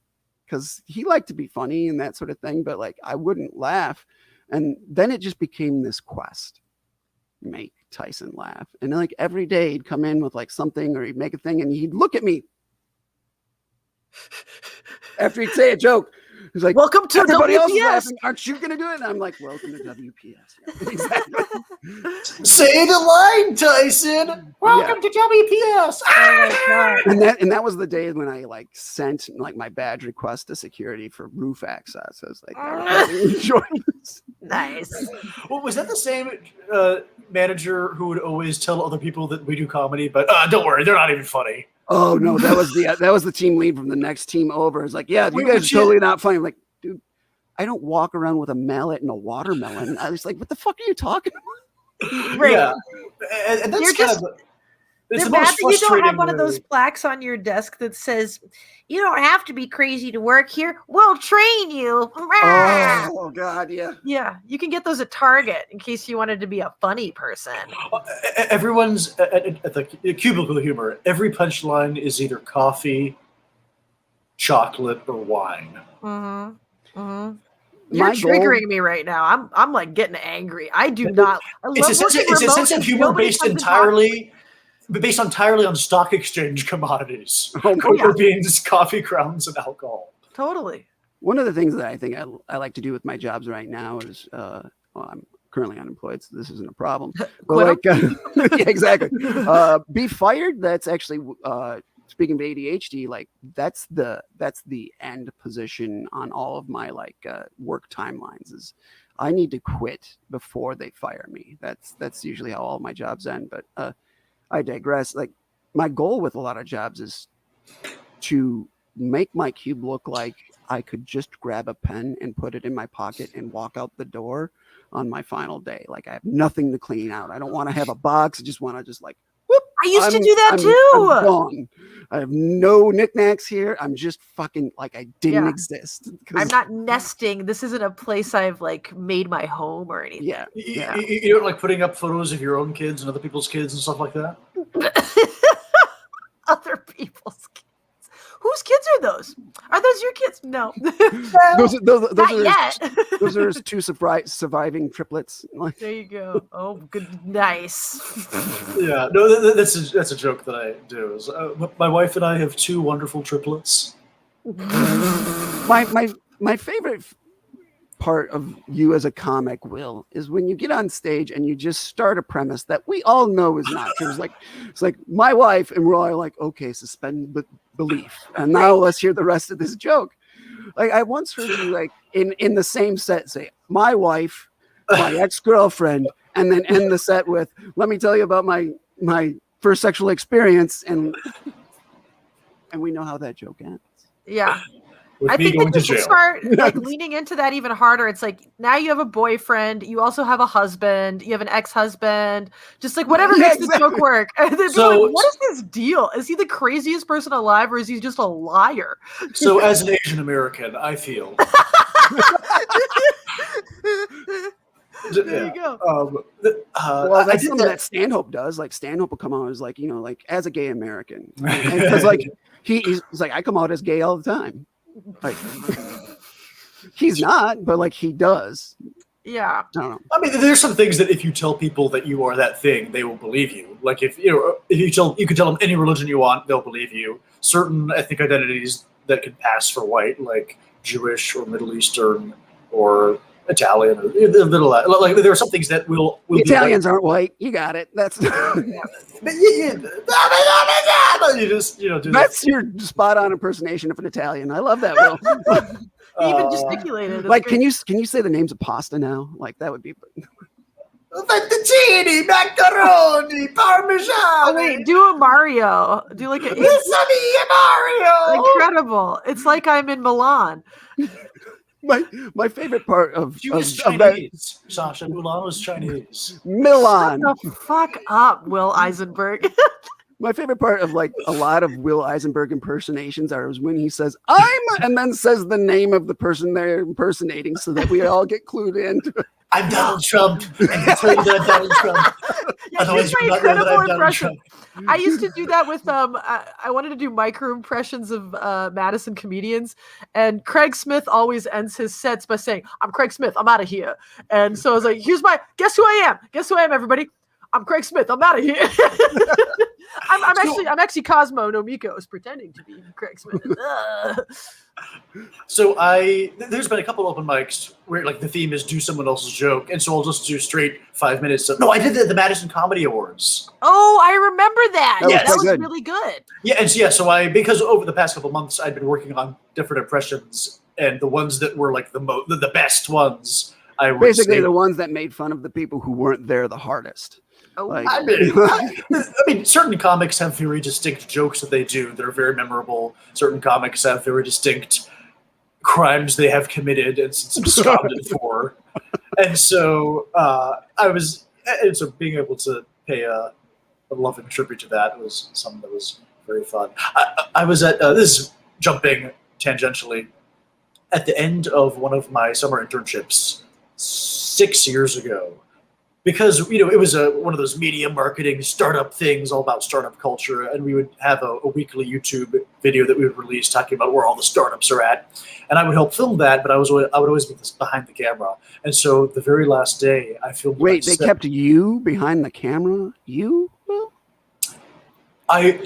because he liked to be funny and that sort of thing. But like, I wouldn't laugh. And then it just became this quest. Make Tyson laugh. And like every day he'd come in with like something, or he'd make a thing and he'd look at me after he'd say a joke. He's like, welcome to everybody else is WPS. laughing. Aren't you going to do it? And I'm like, welcome to WPS. Yeah, exactly. say the line, Tyson. Welcome to WPS. Oh my God. And that was the day when I like sent like my badge request to security for roof access. I was like, I really enjoyed this. Nice. Well, was that the same manager who would always tell other people that we do comedy, but don't worry, they're not even funny? Oh no, that was the team lead from the next team over. It's like, yeah, you guys are totally not funny. I'm like, dude, I don't walk around with a mallet and a watermelon. I was like, what the fuck are you talking about? Right. Yeah, and that's You're kind just- of it's They're the bad most that you don't have frustrating one of those plaques on your desk that says, "You don't have to be crazy to work here. We'll train you." Oh God, yeah. Yeah, you can get those at Target in case you wanted to be a funny person. Everyone's at the cubicle humor. Every punchline is either coffee, chocolate, or wine. Mm-hmm. Mm-hmm. You're My triggering goal- me right now. I'm like getting angry. I do not. I love It's a working sense remote of and humor nobody based comes and talks. entirely on stock exchange commodities. Oh, Cocoa beans, coffee grounds, and alcohol. Totally. One of the things that I think I like to do with my jobs right now is, well, I'm currently unemployed, so this isn't a problem. But Quit like, yeah, exactly. Be fired. That's actually, speaking of ADHD, like that's the end position on all of my like work timelines. Is I need to quit before they fire me. That's usually how all my jobs end. But I digress. Like my goal with a lot of jobs is to make my cube look like I could just grab a pen and put it in my pocket and walk out the door on my final day. Like I have nothing to clean out. I don't want to have a box. I just want to just like, whoop. I used to do that too. I'm gone. I have no knickknacks here. I'm just fucking like I didn't Yeah. exist. I'm not nesting. This isn't a place I've like made my home or anything. Yeah. You don't like putting up photos of your own kids and other people's kids and stuff like that? Other people's kids. Who Whose kids are those? Are those your kids? No. those Not are yet. those are his two surviving triplets. Like, There you go. Oh, good. Nice. Yeah, no, that's a joke that I do. Is, my wife and I have two wonderful triplets. my favorite part of you as a comic, Will, is when you get on stage and you just start a premise that we all know is not true. It's like my wife, and we're all like, okay, suspend belief, and now let's hear the rest of this joke. Like, I once heard you like in the same set say, my wife, my ex-girlfriend, and then end the set with, let me tell you about my first sexual experience, and we know how that joke ends. Yeah. With I me think going that to you should jail. start like leaning into that even harder. It's like now you have a boyfriend, you also have a husband, you have an ex-husband, just like whatever Yeah, makes exactly. the joke work. And then So- be like, what is his deal? Is he the craziest person alive, or is he just a liar? So, as an Asian American, I feel. There you go. Well, I that's did something that. that Stanhope does. Like, Stanhope will come out as like, like as a gay American, because like he's like, I come out as gay all the time. Like, he's not, but like he does. Yeah. I don't know. I mean, there's some things that if you tell people that you are that thing, they will believe you. Like if you can tell them any religion you want, they'll believe you. Certain ethnic identities that can pass for white, like Jewish or Middle Eastern or Italian, or like there are some things that will The be Italians aren't white. You got it. That's But you just do that's your spot on impersonation of an Italian. I love that, Will. He even that. gesticulated. It's Like, great. can you say the names of pasta now? Like, that would be. Fettuccine, macaroni, parmesan. Oh wait, do a Mario. Do like a It's Mario. incredible. It's like I'm in Milan. My favorite part of She was of that Chinese. Sasha Mulan was Chinese. Milan. Shut the fuck up, Will Isenberg. My favorite part of like a lot of Will Isenberg impersonations is when he says "I'm" and then says the name of the person they're impersonating, so that we all get clued in. I'm Donald Trump. I can tell you that I'm Donald Trump. Yeah, Otherwise, here's my you're not know that incredible I'm Donald impression. Trump. I used to do that with I wanted to do micro impressions of Madison comedians, and Craig Smith always ends his sets by saying, "I'm Craig Smith, I'm out of here." And so I was like, "Here's my guess who I am? Guess who I am, everybody? I'm Craig Smith. I'm out of here." I'm actually Cosmo Nomikos pretending to be Craig Smith. So there's been a couple open mics where like the theme is do someone else's joke, and so I'll just do straight 5 minutes. No, I did the Madison Comedy Awards. Oh, I remember that. That was That quite was good. really good. Yeah, and so because over the past couple months I'd been working on different impressions, and the ones that were like the best ones, I would Basically, say, the ones that made fun of the people who weren't there the hardest. Oh, Like- I mean, certain comics have very distinct jokes that they do that are very memorable. Certain comics have very distinct crimes they have committed and since absconded for. And so so being able to pay a loving tribute to that was something that was very fun. I was at this is jumping tangentially at the end of one of my summer internships 6 years ago. Because it was one of those media marketing startup things, all about startup culture, and we would have a weekly YouTube video that we would release talking about where all the startups are at, and I would help film that, but I would always be behind the camera. And so the very last day, I filmed. Wait, they kept you behind the camera? You? Will? I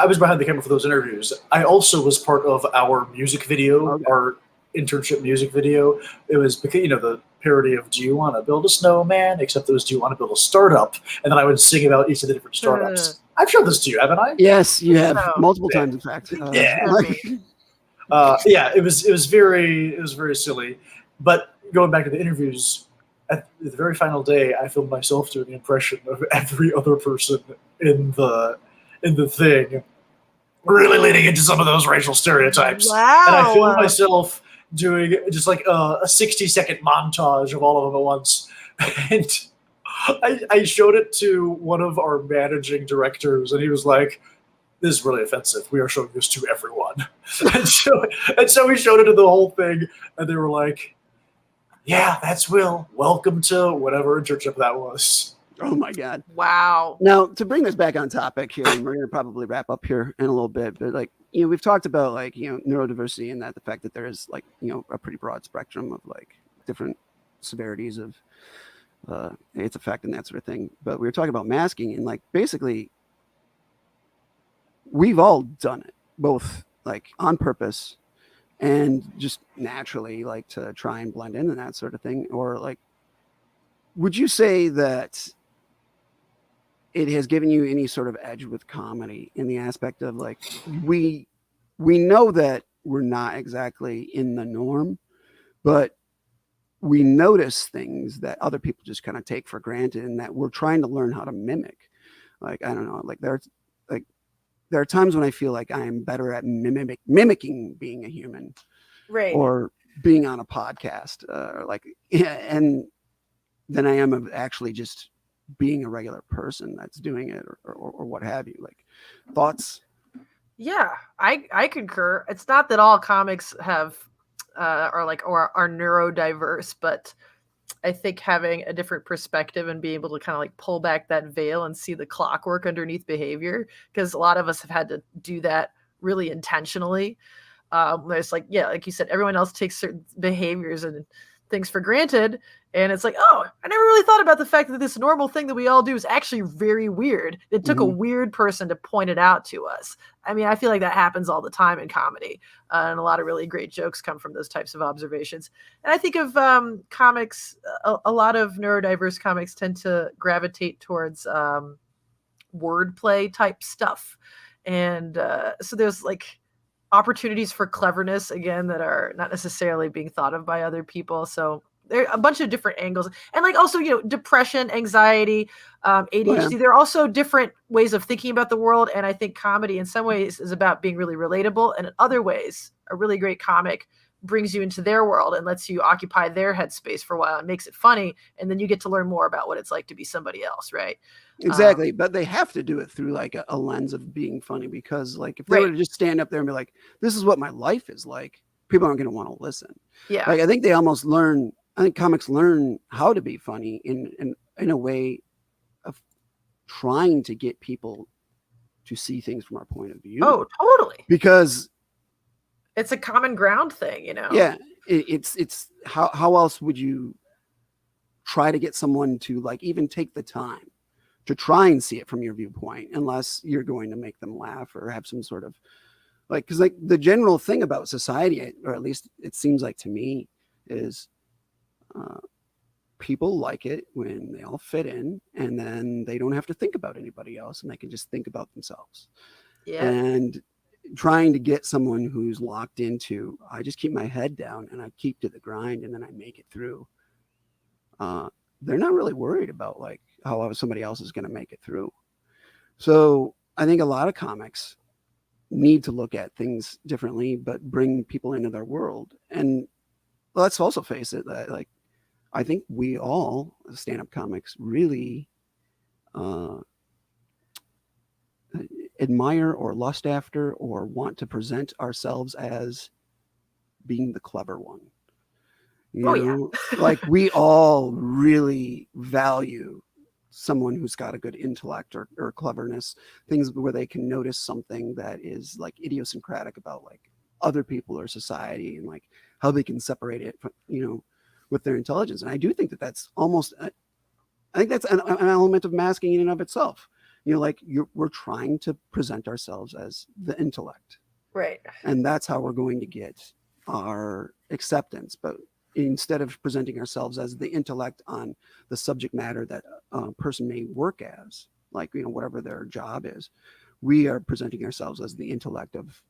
was behind the camera for those interviews. I also was part of our music video, Okay. our internship music video. It was because the parody of "Do you want to build a snowman?" Except it was "Do you want to build a startup?" And then I would sing about each of the different startups. I've shown this to you, haven't I? Yes, you have So- multiple times, in fact. Yeah. Like, Yeah, it was very silly. But going back to the interviews, at the very final day, I filmed myself doing an impression of every other person in the thing, really leaning into some of those racial stereotypes. Wow. And I filmed myself doing just like a 60-second montage of all of them at once. And I showed it to one of our managing directors, and he was like, "This is really offensive. We are showing this to everyone." and so we showed it to the whole thing, and they were like, "Yeah, that's Will. Welcome to whatever internship that was." Oh my God. Wow. Now, to bring this back on topic here, and we're going to probably wrap up here in a little bit, but like, we've talked about like, neurodiversity and that the fact that there is like, a pretty broad spectrum of like different severities of its effect and that sort of thing. But we were talking about masking, and like, basically we've all done it, both like on purpose and just naturally, like to try and blend in and that sort of thing. Or like, would you say that it has given you any sort of edge with comedy in the aspect of like, we know that we're not exactly in the norm, but we notice things that other people just kind of take for granted and that we're trying to learn how to mimic. Like, I don't know, like there are times when I feel like I am better at mimicking being a human, Right. or being on a podcast, or like, and than I am of actually just being a regular person that's doing it, or what have you. Like, thoughts? Yeah, I concur. It's not that all comics have are neurodiverse, but I think having a different perspective and being able to kind of like pull back that veil and see the clockwork underneath behavior, because a lot of us have had to do that really intentionally. There's like, yeah, like you said, everyone else takes certain behaviors and things for granted, and it's like, oh, I never really thought about the fact that this normal thing that we all do is actually very weird. It took a weird person to point it out to us. I mean, I feel like that happens all the time in comedy, and a lot of really great jokes come from those types of observations. And I think of comics, a lot of neurodiverse comics tend to gravitate towards wordplay type stuff, and so there's like opportunities for cleverness again that are not necessarily being thought of by other people. So there are a bunch of different angles, and like also, depression, anxiety, ADHD. There are also different ways of thinking about the world. And I think comedy in some ways is about being really relatable. And in other ways, a really great comic brings you into their world and lets you occupy their headspace for a while and makes it funny. And then you get to learn more about what it's like to be somebody else. Right. Exactly. But they have to do it through like a lens of being funny, because like if they were to just stand up there and be like, this is what my life is like, people aren't going to want to listen. Yeah. Like, I think comics learn how to be funny in a way of trying to get people to see things from our point of view. Oh, totally. Because it's a common ground thing, Yeah. It's how else would you try to get someone to like even take the time to try and see it from your viewpoint, unless you're going to make them laugh or have some sort of like, because like the general thing about society, or at least it seems like to me, is people like it when they all fit in, and then they don't have to think about anybody else, and they can just think about themselves. Yeah. And trying to get someone who's locked into, I just keep my head down and I keep to the grind and then I make it through. They're not really worried about like how somebody else is going to make it through. So I think a lot of comics need to look at things differently, but bring people into their world. And let's also face it, that like, I think we all stand-up comics really admire or lust after or want to present ourselves as being the clever one. Like we all really value someone who's got a good intellect or cleverness, things where they can notice something that is like idiosyncratic about like other people or society, and like how they can separate it from, with their intelligence. And I do think that that's almost, I think that's an element of masking in and of itself. We're trying to present ourselves as the intellect. Right. And that's how we're going to get our acceptance. But instead of presenting ourselves as the intellect on the subject matter that a person may work as, like, whatever their job is, we are presenting ourselves as the intellect of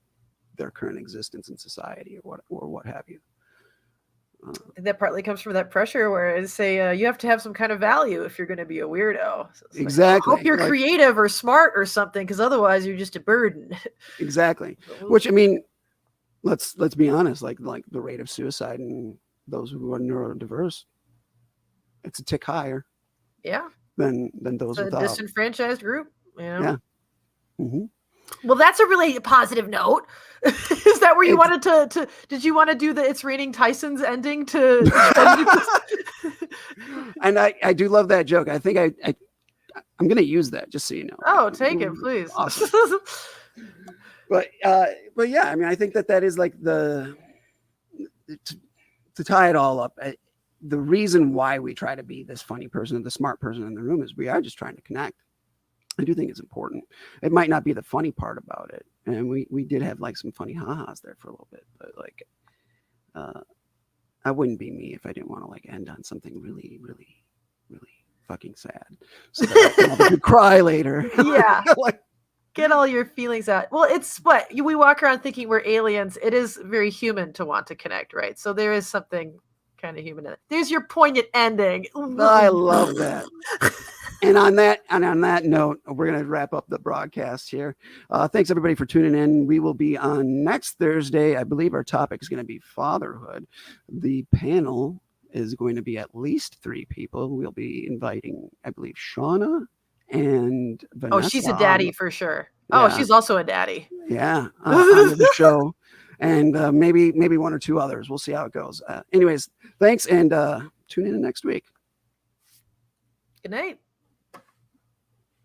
their current existence in society, or what have you. That partly comes from that pressure where I say you have to have some kind of value if you're going to be a weirdo. So exactly. Like, I hope you're creative or smart or something, because otherwise you're just a burden. Exactly. Which, I mean, let's be honest. Like the rate of suicide in those who are neurodiverse, it's a tick higher. Yeah. Than those without. A disenfranchised group. Yeah. Mm-hmm. Well, that's a really positive note. Is that where you wanted to did you want to do the It's Raining Tyson's ending to And I do love that joke. I think I'm going to use that just so you know. Oh, take it, please. Awesome. But yeah, I mean, I think that is like to tie it all up. The reason why we try to be this funny person, the smart person in the room, is we are just trying to connect. I do think it's important. It might not be the funny part about it, and we did have like some funny ha-has there for a little bit, but like, I wouldn't be me if I didn't want to like end on something really, really, really fucking sad, so that I could cry later. Yeah. Like, get all your feelings out. Well, it's what we walk around thinking we're aliens. It is very human to want to connect, right? So there is something kind of human in it. There's your poignant ending. I love that. And on that note, we're going to wrap up the broadcast here. Thanks everybody for tuning in. We will be on next Thursday. I believe our topic is going to be fatherhood. The panel is going to be at least 3 people. We'll be inviting, I believe, Shauna and Vanessa. Oh, she's a daddy for sure. Yeah. Oh, she's also a daddy. Yeah, on the show. And maybe 1 or 2 others. We'll see how it goes. Anyways, thanks, and tune in next week. Good night.